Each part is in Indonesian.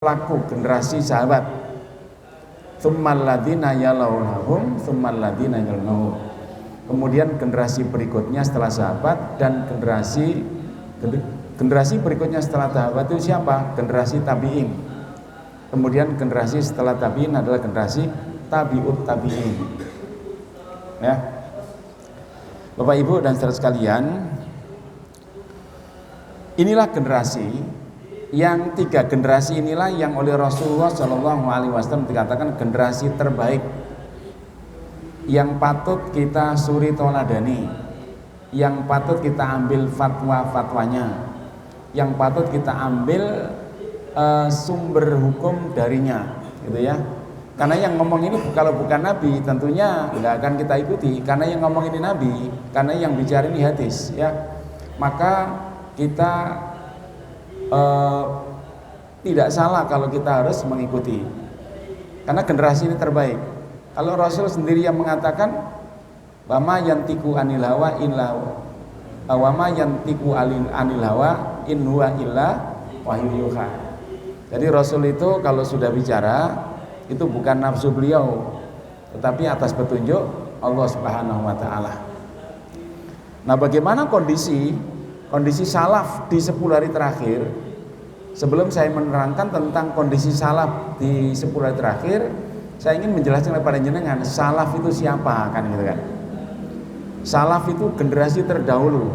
pelaku generasi sahabat. Tsummal ladzina yalunahum tsummal ladzina yalunahum. Kemudian generasi berikutnya setelah sahabat, dan generasi berikutnya setelah sahabat itu siapa? Generasi tabi'in. Kemudian generasi setelah tabi'in adalah generasi tabi'ut tabi'in. Ya. Bapak Ibu dan saudara sekalian, inilah generasi yang tiga generasi inilah yang oleh Rasulullah SAW dikatakan generasi terbaik, yang patut kita suri tauladani, yang patut kita ambil fatwa-fatwanya, yang patut kita ambil sumber hukum darinya, gitu ya. Karena yang ngomong ini kalau bukan Nabi tentunya nggak akan kita ikuti, karena yang ngomong ini Nabi, karena yang bicara ini hadis, ya. Maka kita tidak salah kalau kita harus mengikuti, karena generasi ini terbaik. Kalau Rasul sendiri yang mengatakan wama yantiku anil hawa illa wama yantiku anil hawa in huwa illa wahyu yuha. Jadi Rasul itu kalau sudah bicara itu bukan nafsu beliau, tetapi atas petunjuk Allah Subhanahu wa taala. Nah, bagaimana kondisi salaf di 10 hari terakhir? Sebelum saya menerangkan tentang kondisi salaf di 10 hari terakhir, saya ingin menjelaskan kepada jenengan salaf itu siapa, kan gitu kan. Salaf itu generasi terdahulu.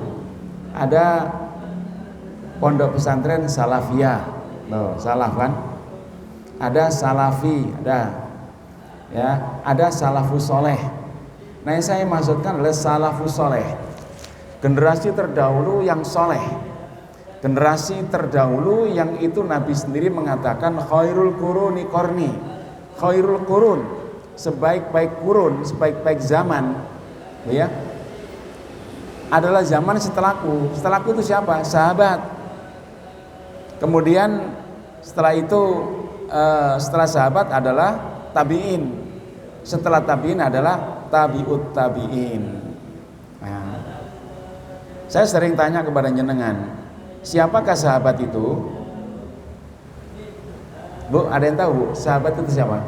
Ada pondok pesantren Salafiyah. Loh, salaf kan? Ada Salafi, ada. Ya, ada Salafus Soleh. Nah, yang saya maksudkan adalah Salafus Soleh. Generasi terdahulu yang soleh. Generasi terdahulu yang itu Nabi sendiri mengatakan khairul quruni qarni. Khairul qurun, sebaik-baik kurun, sebaik-baik zaman, ya, adalah zaman setelahku. Setelahku itu siapa? Sahabat. Kemudian setelah itu setelah sahabat adalah tabi'in. Setelah tabi'in adalah tabi'ut tabi'in. Nah, saya sering tanya kepada jenengan, siapakah sahabat itu? Bu, ada yang tahu sahabat itu siapa?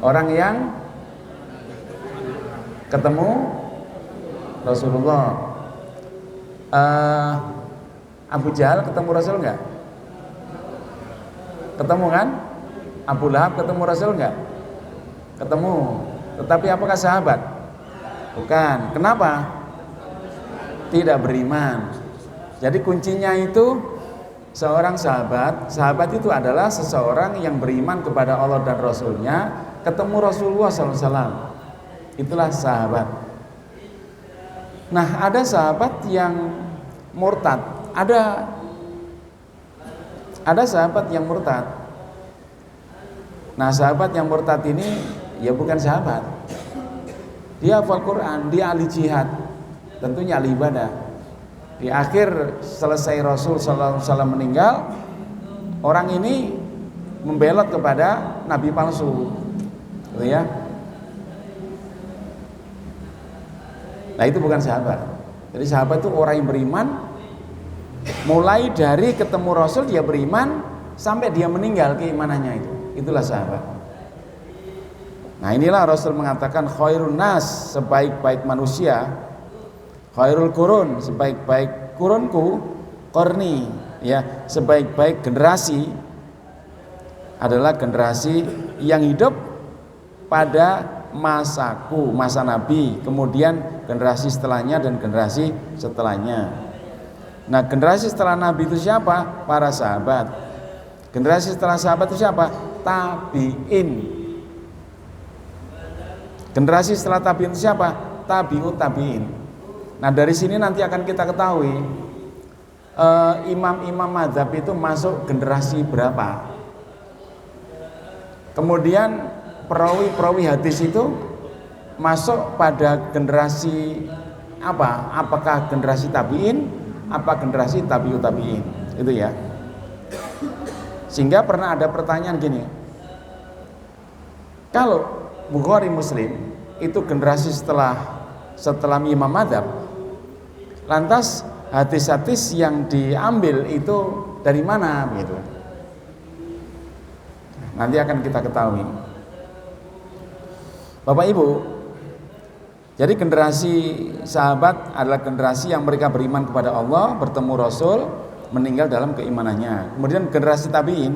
Orang yang ketemu Rasulullah. Abu Jahal ketemu Rasul enggak? Ketemu kan? Abu Lahab ketemu Rasul enggak? Ketemu. Tetapi apakah sahabat? Bukan. Kenapa? Tidak beriman. Jadi kuncinya itu seorang sahabat. Sahabat itu adalah seseorang yang beriman kepada Allah dan Rasulnya, ketemu Rasulullah SAW. Itulah sahabat. Nah, ada sahabat yang murtad. Ada sahabat yang murtad. Nah, sahabat yang murtad ini ya bukan sahabat. Dia hafal Quran, dia ahli jihad, tentunya ahli ibadah. Di akhir selesai Rasul SAW meninggal, orang ini membelot kepada nabi palsu, gitu ya. Nah, itu bukan sahabat. Jadi sahabat itu orang yang beriman, mulai dari ketemu Rasul dia beriman sampai dia meninggal keimanannya itu. Itulah sahabat. Nah, inilah Rasul mengatakan khairun nas, sebaik-baik manusia, khairul qurun, sebaik-baik kurunku, qarni, ya, sebaik-baik generasi adalah generasi yang hidup pada masaku, masa Nabi, kemudian generasi setelahnya dan generasi setelahnya. Nah, generasi setelah Nabi itu siapa? Para sahabat. Generasi setelah sahabat itu siapa? Tabi'in. Generasi setelah tabi'in itu siapa? Tabi'ut tabi'in. Nah, dari sini nanti akan kita ketahui imam-imam mazhab itu masuk generasi berapa. Kemudian perawi-perawi hadis itu masuk pada generasi apa? Apakah generasi tabi'in, apa generasi tabi'ut tabi'in? Itu ya. Sehingga pernah ada pertanyaan gini. Kalau Bukhari Muslim itu generasi setelah imam mazhab, lantas hadis-hadis yang diambil itu dari mana gitu. Nanti akan kita ketahui. Bapak Ibu, jadi generasi sahabat adalah generasi yang mereka beriman kepada Allah, bertemu Rasul, meninggal dalam keimanannya. Kemudian generasi tabi'in.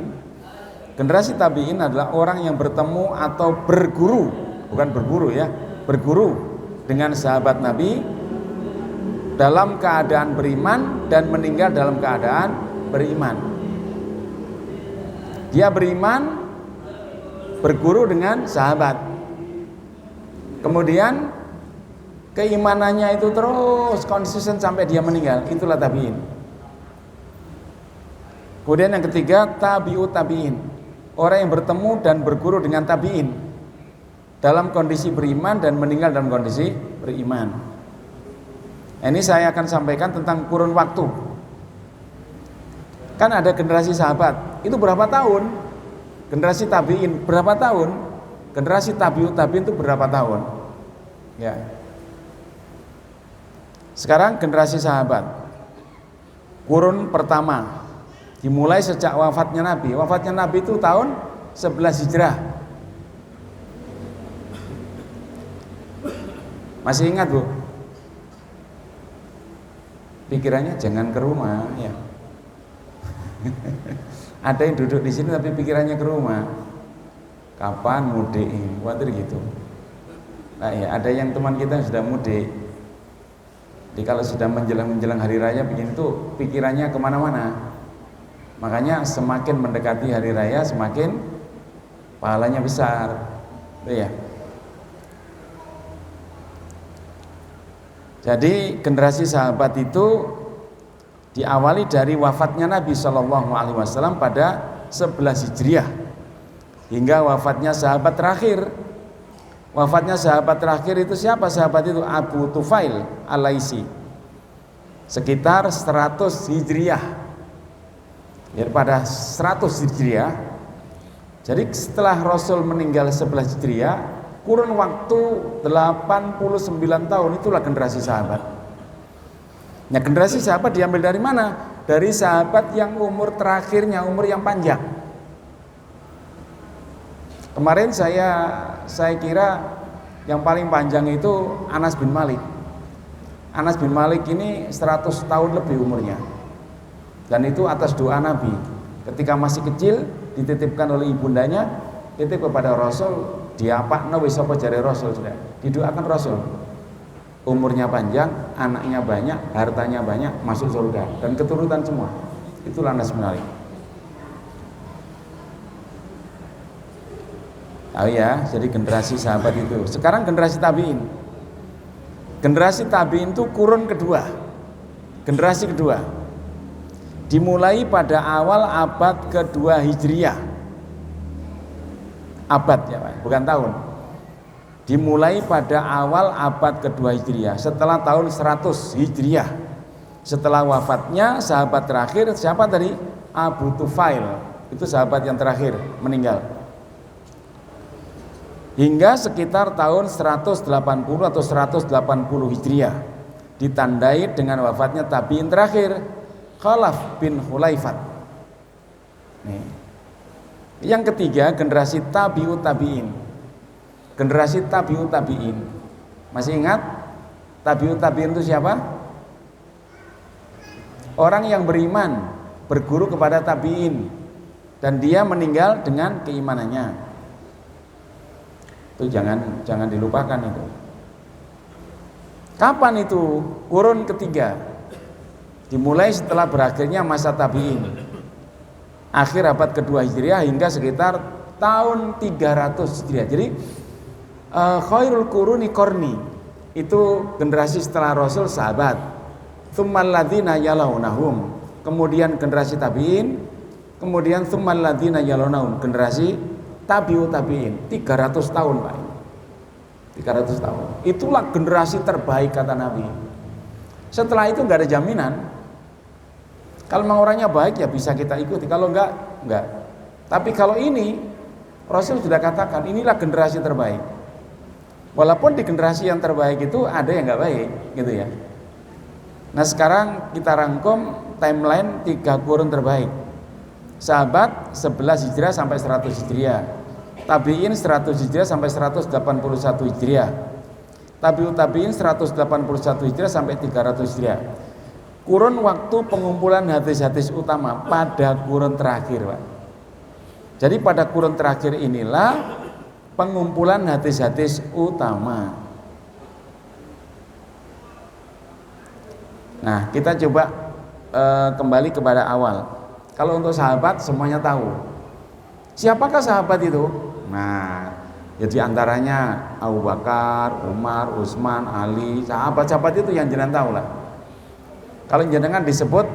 Generasi tabi'in adalah orang yang bertemu atau berguru, bukan berburu ya, berguru dengan sahabat Nabi dalam keadaan beriman dan meninggal dalam keadaan beriman. Dia beriman, berguru dengan sahabat. Kemudian keimanannya itu terus konsisten sampai dia meninggal. Itulah tabi'in. Kemudian yang ketiga, tabi'ut tabi'in. Orang yang bertemu dan berguru dengan tabi'in dalam kondisi beriman dan meninggal dalam kondisi beriman. Ini saya akan sampaikan tentang kurun waktu. Kan ada generasi sahabat, itu berapa tahun? Generasi tabi'in berapa tahun? Generasi tabi'ut tabi'in itu berapa tahun? Ya. Sekarang generasi sahabat. Kurun pertama dimulai sejak wafatnya Nabi. Wafatnya Nabi itu tahun 11 Hijrah. Masih ingat, Bu? Pikirannya jangan ke rumah ya. Ada yang duduk di sini tapi pikirannya ke rumah. Kapan mudik? Khawatir gitu. Nah, ya, ada yang teman kita yang sudah mudik. Jadi kalau sudah menjelang hari raya begini tuh pikirannya kemana-mana. Makanya semakin mendekati hari raya semakin pahalanya besar. Itu ya. Jadi generasi sahabat itu diawali dari wafatnya Nabi SAW pada 11 Hijriah hingga wafatnya sahabat terakhir. Wafatnya sahabat terakhir itu siapa sahabat itu? Abu Tufail Al-Laisi. Sekitar 100 Hijriah. Ya, pada 100 Hijriah. Jadi setelah Rasul meninggal 11 Hijriah, kurun waktu 89 tahun, itulah generasi sahabat. Nah, generasi sahabat diambil dari mana? Dari sahabat yang umur terakhirnya, umur yang panjang. Kemarin saya kira yang paling panjang itu Anas bin Malik. Anas bin Malik ini 100 tahun lebih umurnya. Dan itu atas doa Nabi. Ketika masih kecil dititipkan oleh ibundanya, titip kepada Rasul, diapakno wis apa jare Rasul sudah. Didoakan Rasul. Umurnya panjang, anaknya banyak, hartanya banyak, masuk surga dan keturunan semua. Itulah Anas bin Malik. Oh ya, jadi generasi sahabat itu. Sekarang generasi tabi'in. Generasi tabi'in itu kurun kedua. Generasi kedua. Dimulai pada awal abad kedua Hijriah. Abad ya Pak, bukan tahun. Dimulai pada awal abad kedua Hijriah, setelah tahun 100 Hijriah. Setelah wafatnya sahabat terakhir siapa tadi? Abu Tufail. Itu sahabat yang terakhir meninggal. Hingga sekitar tahun 180 atau 180 Hijriah ditandai dengan wafatnya tabi'in terakhir, Khalaf bin Khulaifat. Nih. Yang ketiga generasi tabi'ut tabi'in. Generasi tabi'ut tabi'in. Masih ingat? Tabi'ut tabi'in itu siapa? Orang yang beriman, berguru kepada tabi'in dan dia meninggal dengan keimanannya. Itu jangan dilupakan itu. Kapan itu? Kurun ketiga. Dimulai setelah berakhirnya masa tabi'in, akhir abad kedua Hijriah hingga sekitar tahun 300 Hijriah. Jadi khairul quruni qarni, itu generasi setelah Rasul sahabat. Tsummal ladzina yalaunahum, kemudian generasi tabi'in, kemudian tsummal ladzina yalaunahum, generasi tabi'ut tabi'in. 300 tahun Pak. 300 tahun. Itulah generasi terbaik kata Nabi. Setelah itu enggak ada jaminan. Kalau memang orangnya baik ya bisa kita ikuti, kalau enggak. Tapi kalau ini Rasul sudah katakan inilah generasi terbaik. Walaupun di generasi yang terbaik itu ada yang enggak baik, gitu ya. Nah sekarang kita rangkum timeline 3 kurun terbaik. Sahabat 11 Hijriah sampai 100 Hijriah, tabi'in 100 Hijriah sampai 181 Hijriah, tabi'ut tabi'in 181 Hijriah sampai 300 Hijriah. Kurun waktu pengumpulan hadis-hadis utama pada kurun terakhir, Pak. Jadi pada kurun terakhir inilah pengumpulan hadis-hadis utama. Nah, kita coba kembali kepada awal. Kalau untuk sahabat semuanya tahu. Siapakah sahabat itu? Nah, ya diantaranya Abu Bakar, Umar, Utsman, Ali, sahabat-sahabat itu yang jenengan tahu lah. Kalau jenengan disebut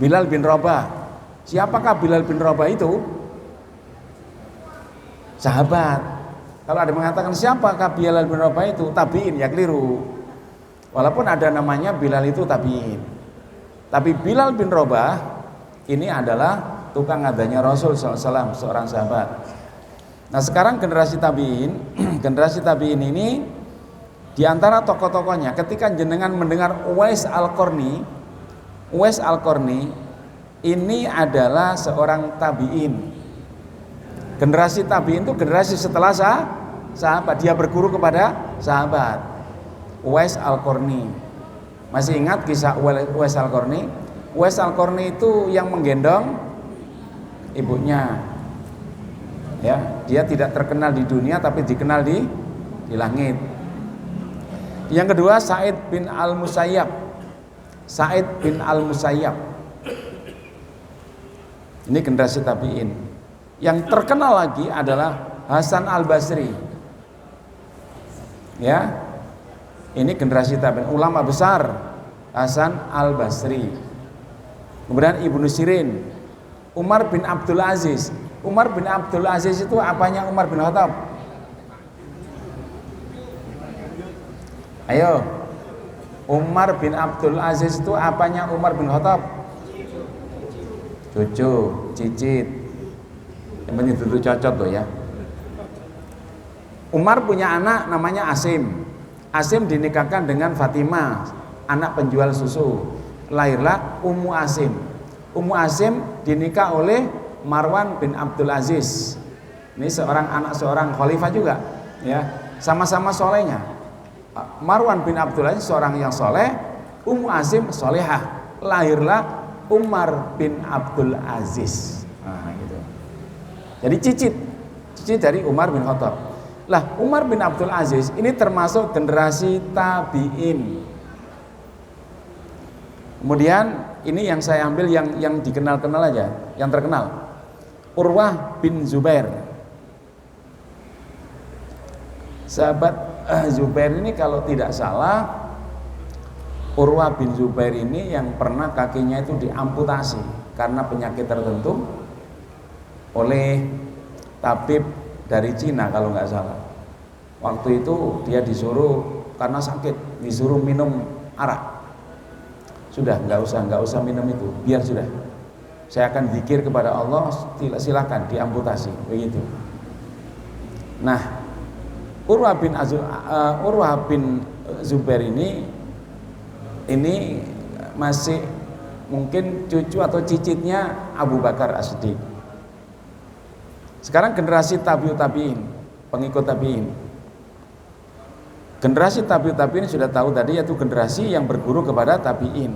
Bilal bin Rabah, siapakah Bilal bin Rabah itu? Sahabat. Kalau ada mengatakan siapakah Bilal bin Rabah itu, tabi'in, ya keliru. Walaupun ada namanya Bilal itu tabi'in, tapi Bilal bin Rabah ini adalah tukang adanya Rasul SAW, seorang sahabat. Nah sekarang generasi tabi'in, generasi tabi'in ini diantara tokoh-tokohnya, ketika jenengan mendengar Uwais Al-Qarni, Uwais Al-Qarni ini adalah seorang tabi'in. Generasi tabi'in itu generasi setelah sahabat, dia berguru kepada sahabat. Uwais Al-Qarni, masih ingat kisah Uwais Al-Qarni? Uwais Al-Qarni itu yang menggendong ibunya, ya, dia tidak terkenal di dunia tapi dikenal di langit. Yang kedua Sa'id bin Al-Musayyab, Sa'id bin Al-Musayyab ini generasi tabi'in. Yang terkenal lagi adalah Hasan Al-Basri, ya. Ini generasi tabi'in, ulama besar Hasan Al-Basri. Kemudian Ibnu Sirin, Umar bin Abdul Aziz. Umar bin Abdul Aziz itu apanya Umar bin Khattab? Ayo, Umar bin Abdul Aziz itu apanya Umar bin Khattab? Cucu, cicit. Yang penting itu cocok tuh ya. Umar punya anak namanya Asim. Asim dinikahkan dengan Fatimah, anak penjual susu. Lahirlah Ummu Asim. Ummu Asim dinikah oleh Marwan bin Abdul Aziz. Ini anak seorang khalifah juga, ya. Sama-sama solehnya. Marwan bin Abdul Aziz seorang yang soleh, Ummu Asim solehah. Lahirlah Umar bin Abdul Aziz. Nah, gitu. Jadi cicit dari Umar bin Khattab. Lah Umar bin Abdul Aziz ini termasuk generasi tabi'in. Kemudian ini yang saya ambil yang dikenal-kenal aja, yang terkenal. Urwah bin Zubair. Sahabat Zubair ini kalau tidak salah, Urwah bin Zubair ini yang pernah kakinya itu diamputasi karena penyakit tertentu oleh tabib dari Cina kalau nggak salah. Waktu itu dia disuruh karena sakit, disuruh minum arak. Sudah nggak usah minum itu, biar sudah. Saya akan zikir kepada Allah, silakan diamputasi, begitu. Nah, Urwah bin Zubair ini masih mungkin cucu atau cicitnya Abu Bakar As-Siddiq. Sekarang generasi tabi'ut tabi'in, pengikut tabi'in. Generasi tabi'ut tabi'in sudah tahu tadi, yaitu generasi yang berguru kepada tabi'in.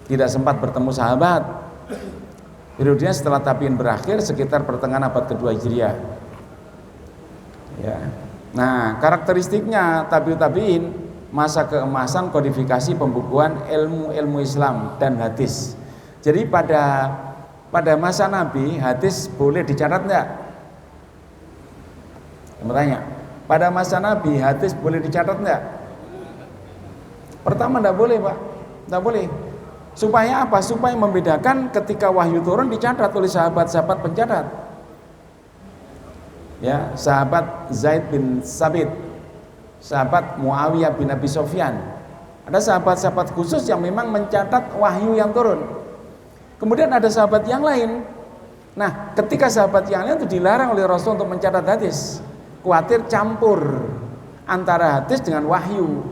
Tidak sempat bertemu sahabat. Periodenya setelah tabi'in berakhir sekitar pertengahan abad kedua Hijriah. Ya. Nah, karakteristiknya tabi'ut tabi'in, masa keemasan kodifikasi pembukuan ilmu Islam dan hadis. Jadi pada masa Nabi hadis boleh dicatat enggak? Bertanya, pada masa Nabi hadis boleh dicatat enggak? Pertama enggak boleh, Pak. Enggak boleh. Supaya apa? Supaya membedakan ketika wahyu turun dicatat oleh sahabat-sahabat pencatat. Ya, sahabat Zaid bin Sabit, sahabat Muawiyah bin Abi Sufyan. Ada sahabat-sahabat khusus yang memang mencatat wahyu yang turun. Kemudian ada sahabat yang lain. Nah, ketika sahabat yang lain itu dilarang oleh Rasul untuk mencatat hadis, khawatir campur antara hadis dengan wahyu.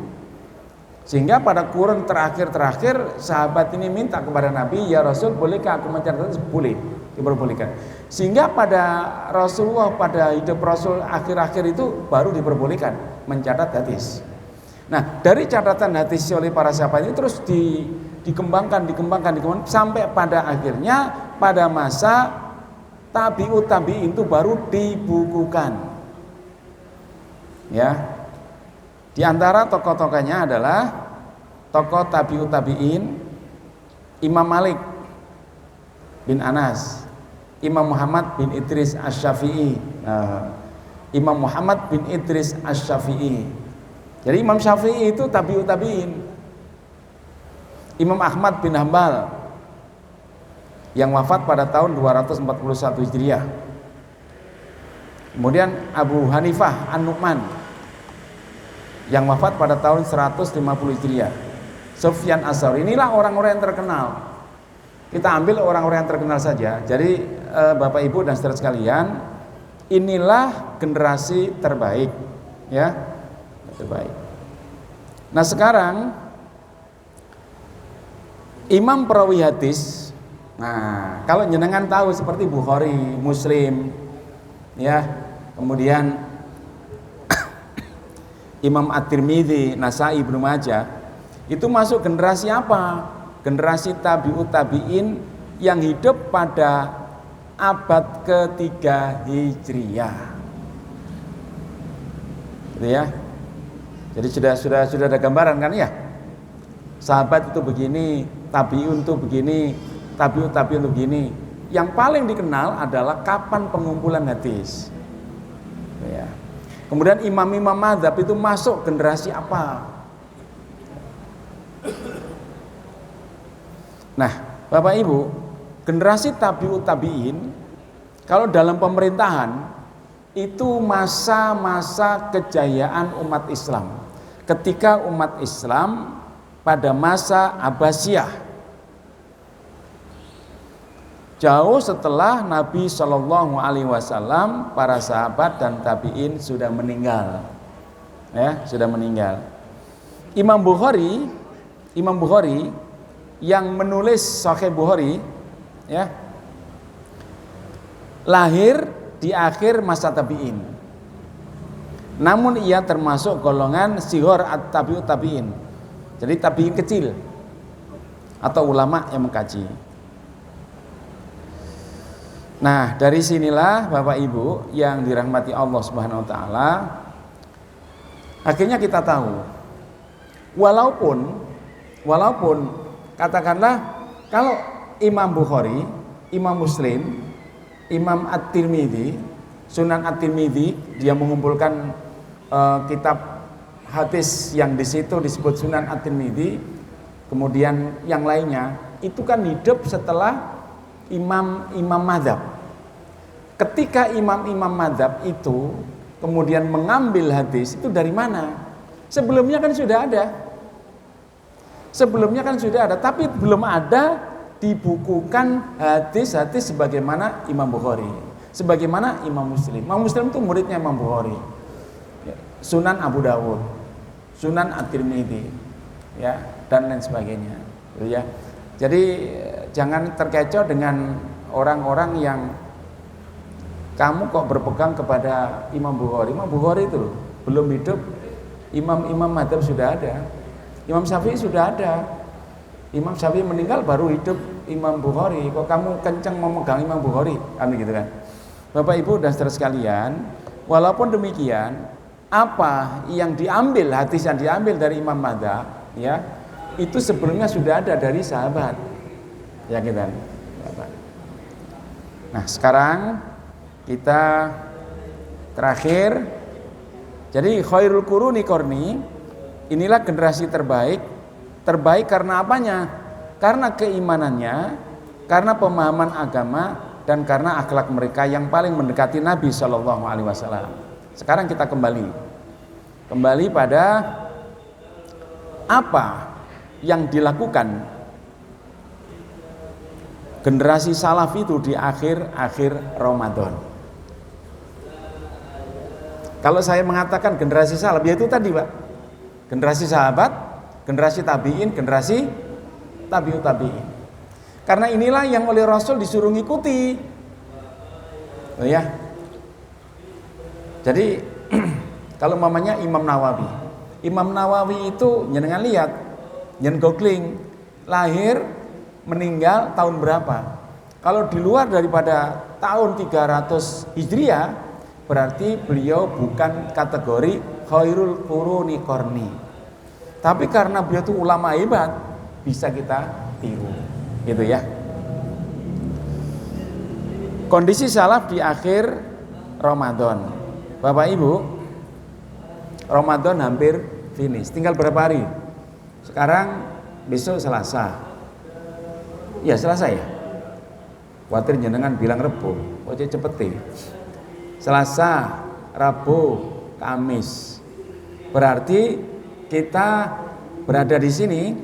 Sehingga pada kurun terakhir sahabat ini minta kepada Nabi, ya Rasul, bolehkah aku mencatat hadis? Boleh, diperbolehkan. Sehingga pada Rasulullah, pada hidup Rasul akhir-akhir itu baru diperbolehkan mencatat hadis. Nah, dari catatan hadis oleh para sahabat ini terus dikembangkan sampai pada akhirnya pada masa tabi'ut tabi'in itu baru dibukukan. Ya. Di antara tokoh-tokohnya adalah tokoh tabi'ut tabi'in Imam Malik bin Anas, Imam Muhammad bin Idris Asy-Syafi'i. Imam Muhammad bin Idris Asy-Syafi'i. Jadi Imam Syafi'i itu tabi'ut tabi'in. Imam Ahmad bin Hambal yang wafat pada tahun 241 Hijriah. Kemudian Abu Hanifah An-Nu'man yang wafat pada tahun 150 Hijriah. Sufyan Ats-Tsauri. Inilah orang-orang yang terkenal. Kita ambil orang-orang yang terkenal saja. Jadi Bapak Ibu dan saudara sekalian, inilah generasi terbaik, ya, terbaik. Nah sekarang imam perawi hadis. Nah kalau jenengan tahu seperti Bukhari, Muslim, ya, kemudian Imam At-Tirmidzi, Nasai, Ibnu Majah, itu masuk generasi apa? Generasi tabi'ut tabi'in yang hidup pada abad ketiga Hijriah. Gitu ya. Jadi sudah ada gambaran kan ya? Sahabat itu begini, tabi'un itu begini, tabi'ut tabi'in itu begini. Yang paling dikenal adalah kapan pengumpulan hadis. Ya. Kemudian imam-imam mazhab itu masuk generasi apa? Nah, Bapak Ibu, generasi tabi'ut tabi'in kalau dalam pemerintahan itu masa-masa kejayaan umat Islam. Ketika umat Islam pada masa Abbasiyah, jauh setelah Nabi Shallallahu Alaihi Wasallam, para sahabat dan tabiin sudah meninggal, ya, sudah meninggal. Imam Bukhari yang menulis Sahih Bukhari, ya, lahir di akhir masa tabiin. Namun ia termasuk golongan sighar at-tabi'ut tabiin. Jadi tabiin kecil atau ulama yang mengkaji. Nah, dari sinilah Bapak Ibu yang dirahmati Allah Subhanahu wa taala, akhirnya kita tahu walaupun katakanlah kalau Imam Bukhari, Imam Muslim, Imam At-Tirmidzi, Sunan At-Tirmidzi, dia mengumpulkan kitab hadis yang di situ disebut Sunan At-Tirmidzi, kemudian yang lainnya itu kan hidup setelah imam-imam mazhab. Ketika imam-imam mazhab itu kemudian mengambil hadis itu dari mana? Sebelumnya kan sudah ada, tapi belum ada dibukukan hadis-hadis sebagaimana Imam Bukhari, sebagaimana Imam Muslim. Imam Muslim itu muridnya Imam Bukhari. Sunan Abu Dawud, Sunan At-Tirmidzi, ya, dan lain sebagainya. Ya. Jadi jangan terkecoh dengan orang-orang yang kamu kok berpegang kepada Imam Bukhari. Imam Bukhari itu belum hidup, imam-imam madzhab sudah ada. Imam Syafi'i sudah ada. Imam Syafi'i meninggal baru hidup Imam Bukhari. Kok kamu kencang memegang Imam Bukhari? Kan gitu kan. Bapak Ibu dan saudara sekalian, walaupun demikian, apa yang diambil, hadis yang diambil dari imam madzhab, ya, itu sebelumnya sudah ada dari sahabat, ya kita. Nah sekarang kita terakhir, jadi khairul quruni qarni, inilah generasi terbaik. Terbaik karena apanya? Karena keimanannya, karena pemahaman agama, dan karena akhlak mereka yang paling mendekati Nabi Shallallahu Alaihi Wasallam. Sekarang kita kembali pada apa yang dilakukan generasi salaf itu di akhir Ramadan. Kalau saya mengatakan generasi salaf, ya itu tadi Pak, generasi sahabat, generasi tabi'in, generasi tabi'ut tabi'in. Karena inilah yang oleh Rasul disuruh ngikuti. Oh ya. Jadi kalau mamanya Imam Nawawi itu jenengan lihat, jenengan googling, lahir meninggal tahun berapa. Kalau di luar daripada tahun 300 Hijriah, berarti beliau bukan kategori khairul quruni qarni. Tapi karena beliau itu ulama hebat, bisa kita tiru. Gitu ya. Kondisi salaf di akhir Ramadan. Bapak Ibu, Ramadan hampir finish. Tinggal berapa hari? Sekarang besok Selasa. Ya, Selasa ya. Khawatir jenengan bilang Rebo, oke cepet. Selasa, Rabu, Kamis. Berarti kita berada di sini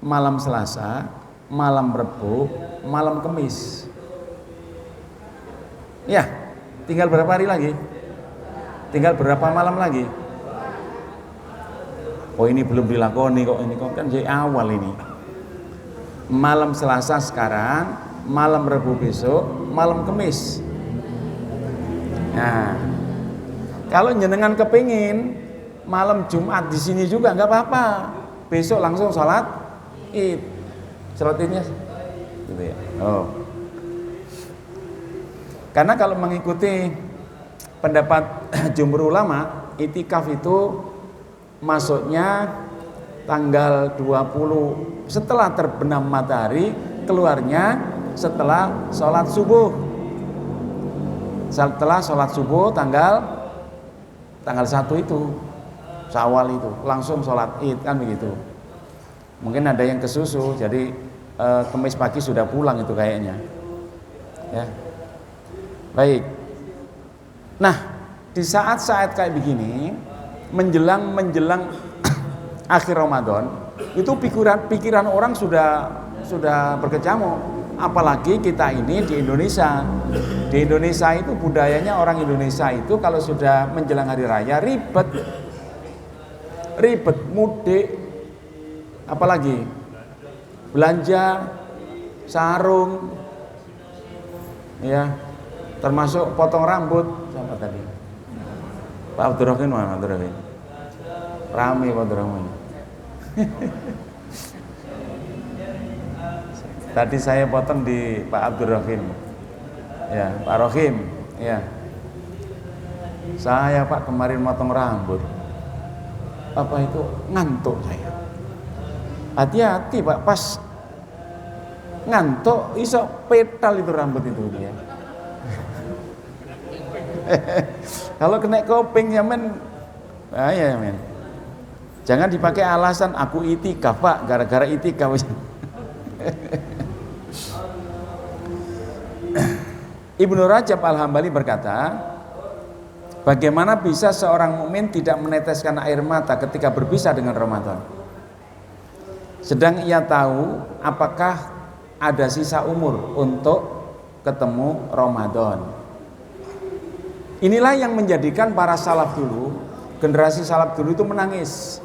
malam Selasa, malam Rabu, malam Kamis. Ya, tinggal berapa hari lagi? Tinggal berapa malam lagi? Oh ini belum dilakoni kok, ini kan jadi awal ini. Malam Selasa sekarang, malam Rabu besok, malam Kamis. Nah, kalau jenengan kepingin malam Jumat di sini juga nggak apa-apa. Besok langsung sholat Id. Sholat Idnya, gitu ya. Oh. Karena kalau mengikuti pendapat jumhur ulama, itikaf itu masuknya tanggal 20 setelah terbenam matahari, keluarnya setelah sholat subuh. Setelah sholat subuh tanggal 1 itu, Syawal itu, langsung sholat Id kan begitu. Mungkin ada yang kesusu, jadi Kamis pagi sudah pulang itu kayaknya. Ya. Baik. Nah, di saat-saat kayak begini, menjelang akhir Ramadan, itu pikiran orang sudah berkecamuk. Apalagi kita ini di Indonesia. Di Indonesia itu budayanya orang Indonesia itu kalau sudah menjelang hari raya ribet mudik, apalagi belanja, sarung, ya, termasuk potong rambut. Siapa tadi? Pak Abdurrahim mana? Abdurrahim. Rame Pak Abdurrahim. Tadi saya potong di Pak Abdurrahim. Ya, Pak Rohim. Ya. Saya Pak kemarin motong rambut. Apa itu ngantuk saya. Hati-hati Pak, pas ngantuk iso petal itu rambut itu ya. Kalau kena koping ya men, bahaya men. Jangan dipakai alasan aku itikaf Pak, gara-gara itikaf. Ibnu Rajab Al-Hambali berkata, bagaimana bisa seorang mukmin tidak meneteskan air mata ketika berpisah dengan Ramadan? Sedang ia tahu apakah ada sisa umur untuk ketemu Ramadan. Inilah yang menjadikan para salaf dulu, generasi salaf dulu itu menangis.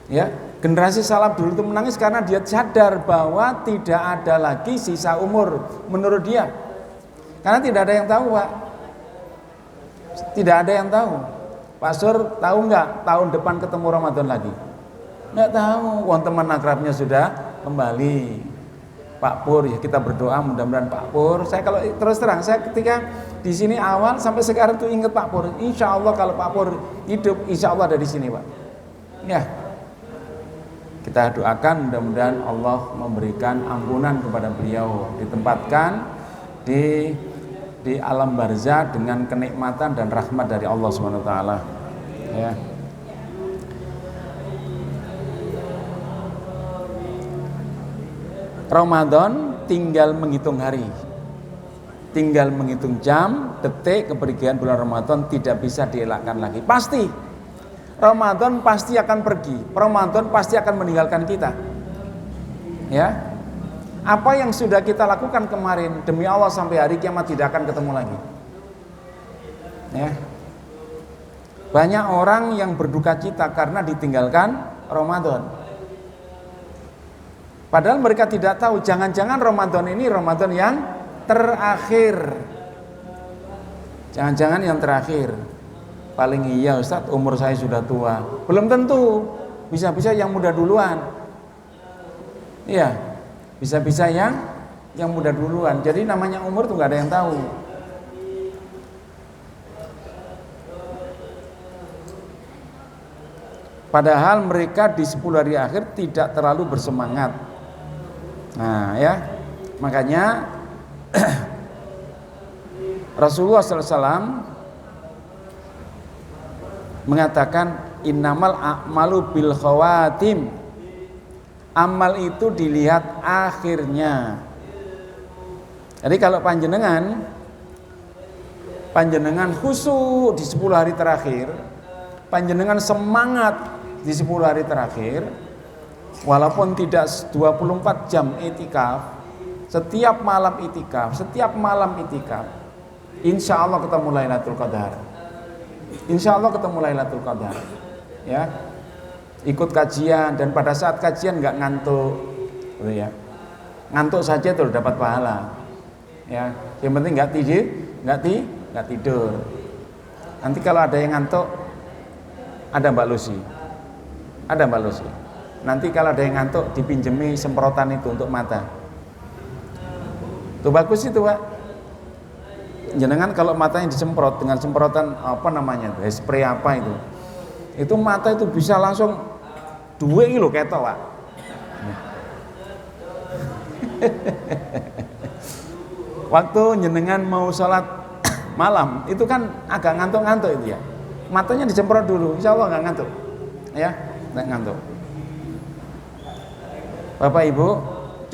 Ya, generasi salaf dulu itu menangis karena dia sadar bahwa tidak ada lagi sisa umur menurut dia. Karena tidak ada yang tahu, Pak. Tidak ada yang tahu. Pak Sur tahu nggak tahun depan ketemu Ramadan lagi? Nggak tahu. Wong teman akrabnya sudah kembali. Pak Pur, ya kita berdoa mudah-mudahan Pak Pur. Saya kalau terus terang, saya ketika di sini awal sampai sekarang tuh ingat Pak Pur. Insya Allah kalau Pak Pur hidup, insya Allah ada di sini, Pak. Ya, kita doakan mudah-mudahan Allah memberikan ampunan kepada beliau, ditempatkan di alam barzah dengan kenikmatan dan rahmat dari Allah Subhanahu wa taala. Ya. Ramadan tinggal menghitung hari. Tinggal menghitung jam, detik kepergian bulan Ramadan tidak bisa dielakkan lagi. Pasti Ramadan pasti akan pergi. Ramadan pasti akan meninggalkan kita. Ya. Apa yang sudah kita lakukan kemarin, demi Allah sampai hari kiamat tidak akan ketemu lagi. Ya. Banyak orang yang berduka cita karena ditinggalkan Ramadan. Padahal mereka tidak tahu, jangan-jangan Ramadan ini Ramadan yang terakhir. Jangan-jangan yang terakhir. Paling iya Ustaz, umur saya sudah tua. Belum tentu, bisa-bisa yang muda duluan. Iya, bisa-bisa yang muda duluan. Jadi namanya umur tuh gak ada yang tahu. Padahal mereka di 10 hari akhir tidak terlalu bersemangat. Nah ya, makanya Rasulullah SAW mengatakan innamal a'malu bil khawatim. Amal itu dilihat akhirnya. Jadi kalau panjenengan khusyuk di 10 hari terakhir, panjenengan semangat di 10 hari terakhir, walaupun tidak 24 jam itikaf, setiap malam itikaf, insya Allah ketemu Lailatul Qadar. Insya Allah ketemu Lailatul Qadar. Ya, ikut kajian dan pada saat kajian nggak ngantuk, gitu ya. Ngantuk saja tuh dapat pahala. Ya, yang penting nggak tidur. Nanti kalau ada yang ngantuk, ada Mbak Lucy. Nanti kalau ada yang ngantuk dipinjemi semprotan itu untuk mata. Itu bagus itu, Pak. Jenengan kalau matanya disemprot dengan semprotan spray apa itu mata itu bisa langsung 2 kilo ketok, Pak. Waktu jenengan mau sholat malam itu kan agak ngantuk-ngantuk itu ya. Matanya disemprot dulu, insya Allah nggak ngantuk. Ya, nggak ngantuk. Bapak Ibu,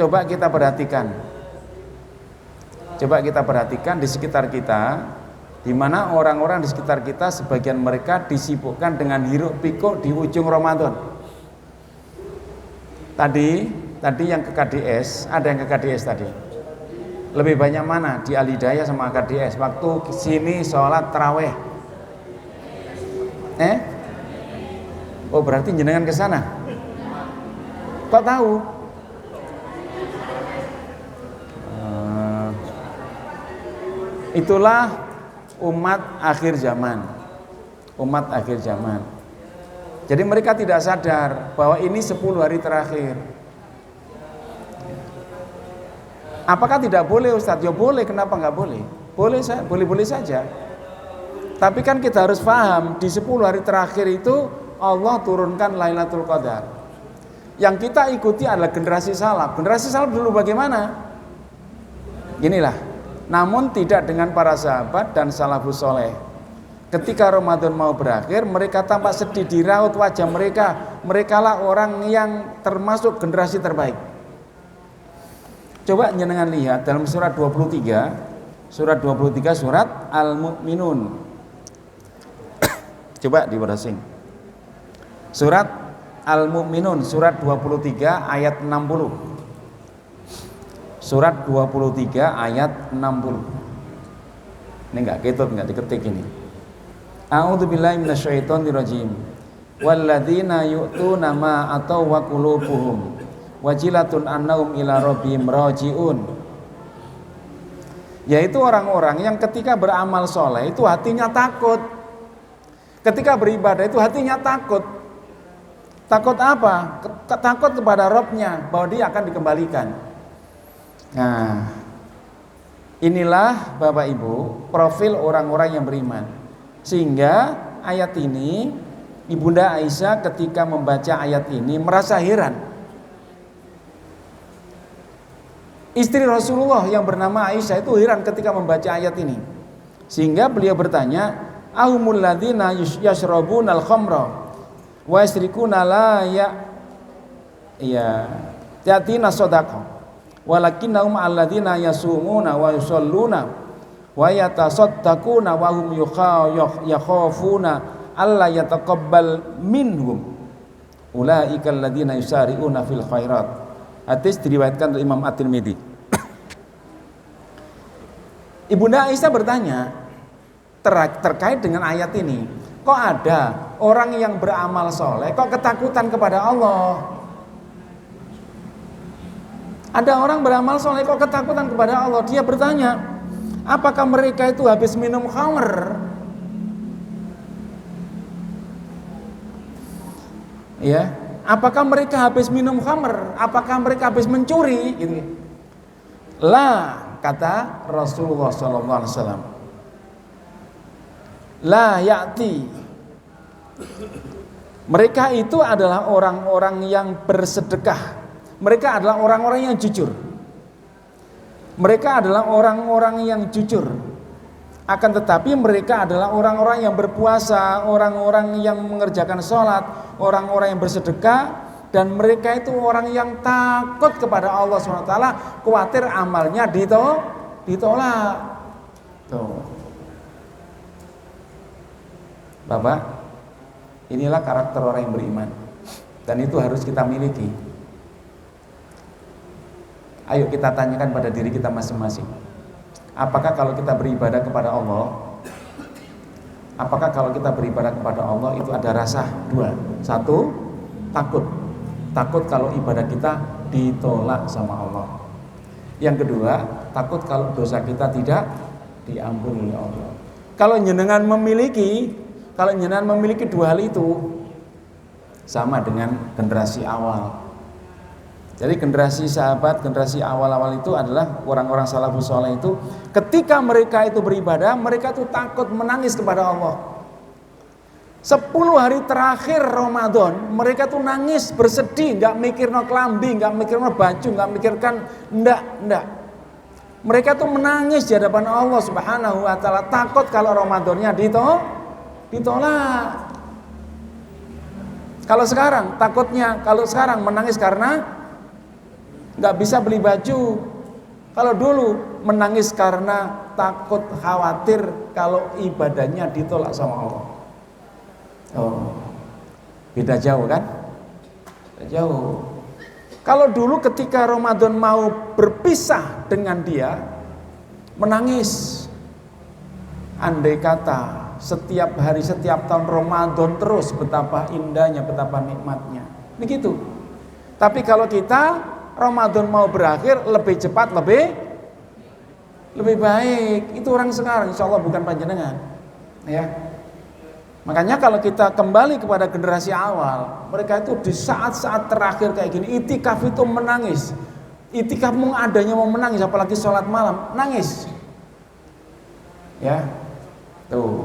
coba kita perhatikan di sekitar kita, di mana orang-orang di sekitar kita sebagian mereka disibukkan dengan hiruk pikuk di ujung Ramadan. Tadi yang ke KDS, ada yang ke KDS tadi. Lebih banyak mana? Di Al-Hidayah sama KDS. Waktu sini sholat taraweh. Oh berarti jenengan ke sana? Kok tahu? Itulah umat akhir zaman. Jadi mereka tidak sadar bahwa ini 10 hari terakhir. Apakah tidak boleh Ustadz? Ya boleh, kenapa nggak boleh? Boleh saja. Tapi kan kita harus paham, di 10 hari terakhir itu Allah turunkan Lailatul Qadar. Yang kita ikuti adalah generasi salaf. Generasi salaf dulu bagaimana? Inilah. Namun tidak dengan para sahabat dan salafus soleh. Ketika Ramadan mau berakhir, mereka tampak sedih di raut wajah mereka. Merekalah orang yang termasuk generasi terbaik. Coba jenengan lihat dalam surat 23 surat Al-Mu'minun. Coba diberasing. Surat Al-Mu'minun surat 23 ayat 60. Surat 23 ayat 60. Ini enggak ketut, enggak diketik ini. A'udzubillahi minasyaitonirrajim. Walladzina yu'tuna ma ataw wa qulubuhum wajilatun annahum ila rabbihim raji'un. Yaitu orang-orang yang ketika beramal soleh itu hatinya takut. Ketika beribadah itu hatinya takut. Takut apa? Takut kepada Rabb-nya, bahwa dia akan dikembalikan. Nah, inilah Bapak Ibu profil orang-orang yang beriman. Sehingga ayat ini, Ibunda Aisyah ketika membaca ayat ini merasa heran. Istri Rasulullah yang bernama Aisyah itu heran ketika membaca ayat ini. Sehingga beliau bertanya, ahumul ladzina yashrabunal khamra wa yasrikuna la yatina shadaqah walakinnahum alladzina yasumuna wa yusalluna wa yatasaddaquna wa hum yakhafuna alla yataqabbal minhum ulaika alladzina yusari'una fil khairat. Hadis diriwayatkan oleh Imam At-Tirmidzi. Ibunda Aisyah bertanya terkait dengan ayat ini, Kok ada orang yang beramal soleh kok ketakutan kepada Allah? Ada orang beramal soleh kok ketakutan kepada Allah. Dia bertanya, apakah mereka itu habis minum khamr? Ya, apakah mereka habis minum khamr? Apakah mereka habis mencuri? Gitu. Lah, kata Rasulullah SAW. La ya'ti. Mereka itu adalah orang-orang yang bersedekah. Mereka adalah orang-orang yang jujur. Mereka adalah orang-orang yang jujur. Akan tetapi mereka adalah orang-orang yang berpuasa, orang-orang yang mengerjakan sholat, orang-orang yang bersedekah, dan mereka itu orang yang takut kepada Allah SWT, khawatir amalnya ditolak. Tuh. Bapak, inilah karakter orang yang beriman, dan itu harus kita miliki. Ayo kita tanyakan pada diri kita masing-masing. Apakah kalau kita beribadah kepada Allah, apakah kalau kita beribadah kepada Allah itu ada rasa dua? Satu, takut. Takut kalau ibadah kita ditolak sama Allah. Yang kedua, takut kalau dosa kita tidak diampuni oleh Allah. Kalau jenengan memiliki dua hal itu, sama dengan generasi awal. Jadi generasi sahabat, generasi awal-awal itu adalah orang-orang salafus saleh itu, ketika mereka itu beribadah, mereka itu takut menangis kepada Allah. 10 hari terakhir Ramadan, mereka tuh nangis, bersedih, nggak mikir no kelambi, nggak mikir no baju, nggak mikirkan, ndak. Mereka tuh menangis di hadapan Allah Subhanahu wa taala, takut kalau Ramadannya ditolak. Kalau sekarang takutnya, kalau sekarang menangis karena nggak bisa beli baju. Kalau dulu menangis karena takut, khawatir kalau ibadahnya ditolak sama Allah. Oh, beda jauh kan? Beda jauh. Kalau dulu ketika Ramadan mau berpisah dengan dia, menangis. Andai kata setiap hari, setiap tahun Ramadan terus, betapa indahnya, betapa nikmatnya. Begitu. Tapi kalau kita Ramadan mau berakhir, lebih cepat, lebih baik. Itu orang sekarang, insya Allah bukan panjenengan. Ya. Makanya kalau kita kembali kepada generasi awal, mereka itu di saat-saat terakhir kayak gini, itikaf itu menangis. Itikaf adanya mau menangis, apalagi sholat malam, nangis. Ya, tuh.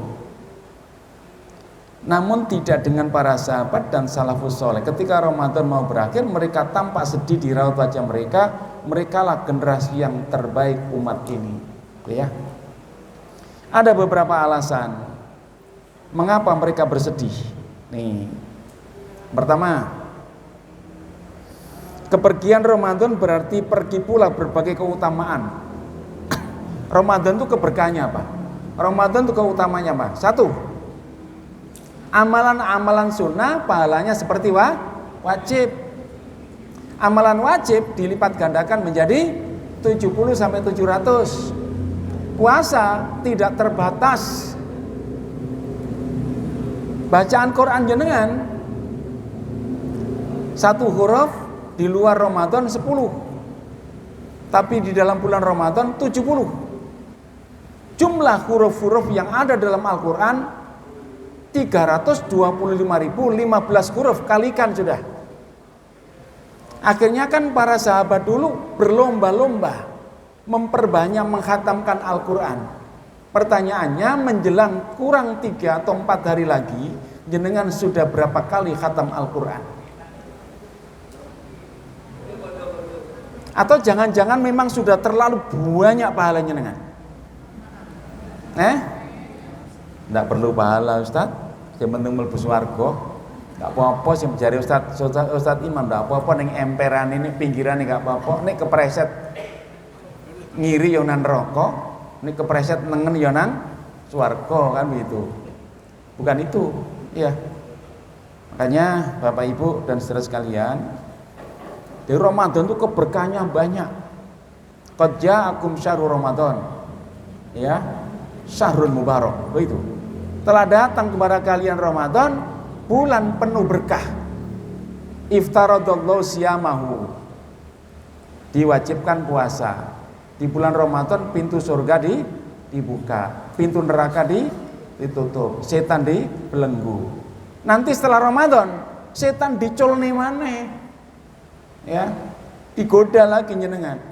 Namun tidak dengan para sahabat dan salafus soleh. Ketika Ramadan mau berakhir, mereka tampak sedih di raut wajah mereka. Merekalah generasi yang terbaik umat ini. Ya. Ada beberapa alasan mengapa mereka bersedih. Nih, pertama, kepergian Ramadan berarti pergi pula berbagai keutamaan. Ramadan itu keberkahannya apa? Ramadan itu keutamanya apa? Satu, amalan-amalan sunnah pahalanya seperti wajib. Amalan wajib dilipat gandakan menjadi 70 sampai 700. Puasa tidak terbatas. Bacaan Quran jenengan satu huruf di luar Ramadan 10. Tapi di dalam bulan Ramadan 70. Jumlah huruf-huruf yang ada dalam Al-Quran 325.015 huruf, kalikan sudah. Akhirnya kan para sahabat dulu berlomba-lomba memperbanyak menghatamkan Al-Quran. Pertanyaannya, menjelang kurang 3 atau 4 hari lagi, jenengan sudah berapa kali khatam Al-Quran? Atau jangan-jangan memang sudah terlalu banyak pahalanya jenengan? Tidak perlu pahala Ustaz, yang penting mlebu swarga. Tidak apa-apa sih mencari Ustaz Imam, tidak apa-apa ning emperan ini pinggiran ini tidak apa-apa. Nek kepreset ngiri yo nang neraka, nek kepreset nengen yo nang swarga, kan begitu. Bukan itu, ya. Makanya Bapak Ibu dan saudara sekalian, di Ramadan itu keberkahannya banyak. Qad ja'akum syahrul Ramadan. Ya. Syahrul mubarak, begitu. telah datang kepada kalian Ramadan, bulan penuh berkah. Iftaradallahu siyamahu, diwajibkan puasa. Di bulan Ramadan pintu surga dibuka, pintu neraka ditutup, setan dibelenggu. Nanti setelah Ramadan setan diculne maneh, ya, digoda lagi jenengan.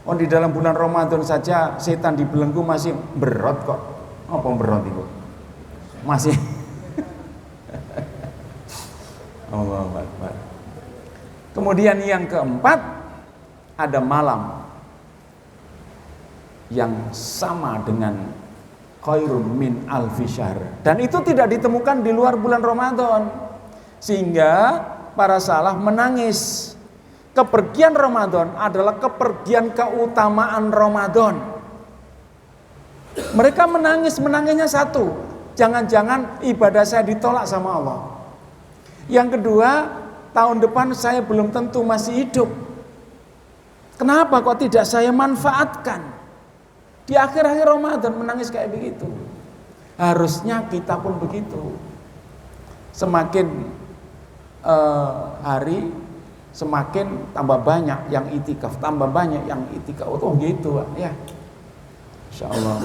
Oh, di dalam bulan Ramadan saja setan dibelenggu masih berat kok. Apa berat itu? Masih. Allahu Akbar. Kemudian yang keempat, ada malam yang sama dengan khairun min alfi syahr, dan itu tidak ditemukan di luar bulan Ramadan, sehingga para salaf menangis. Kepergian Ramadan adalah kepergian keutamaan Ramadan. Mereka menangisnya satu, jangan-jangan ibadah saya ditolak sama Allah. Yang kedua, tahun depan saya belum tentu masih hidup. Kenapa kok tidak saya manfaatkan? Di akhir-akhir Ramadan menangis kayak begitu. Harusnya kita pun begitu. Semakin hari semakin tambah banyak yang itikaf, tambah banyak yang itikaf. Oh gitu, Pak. Ya. Insyaallah.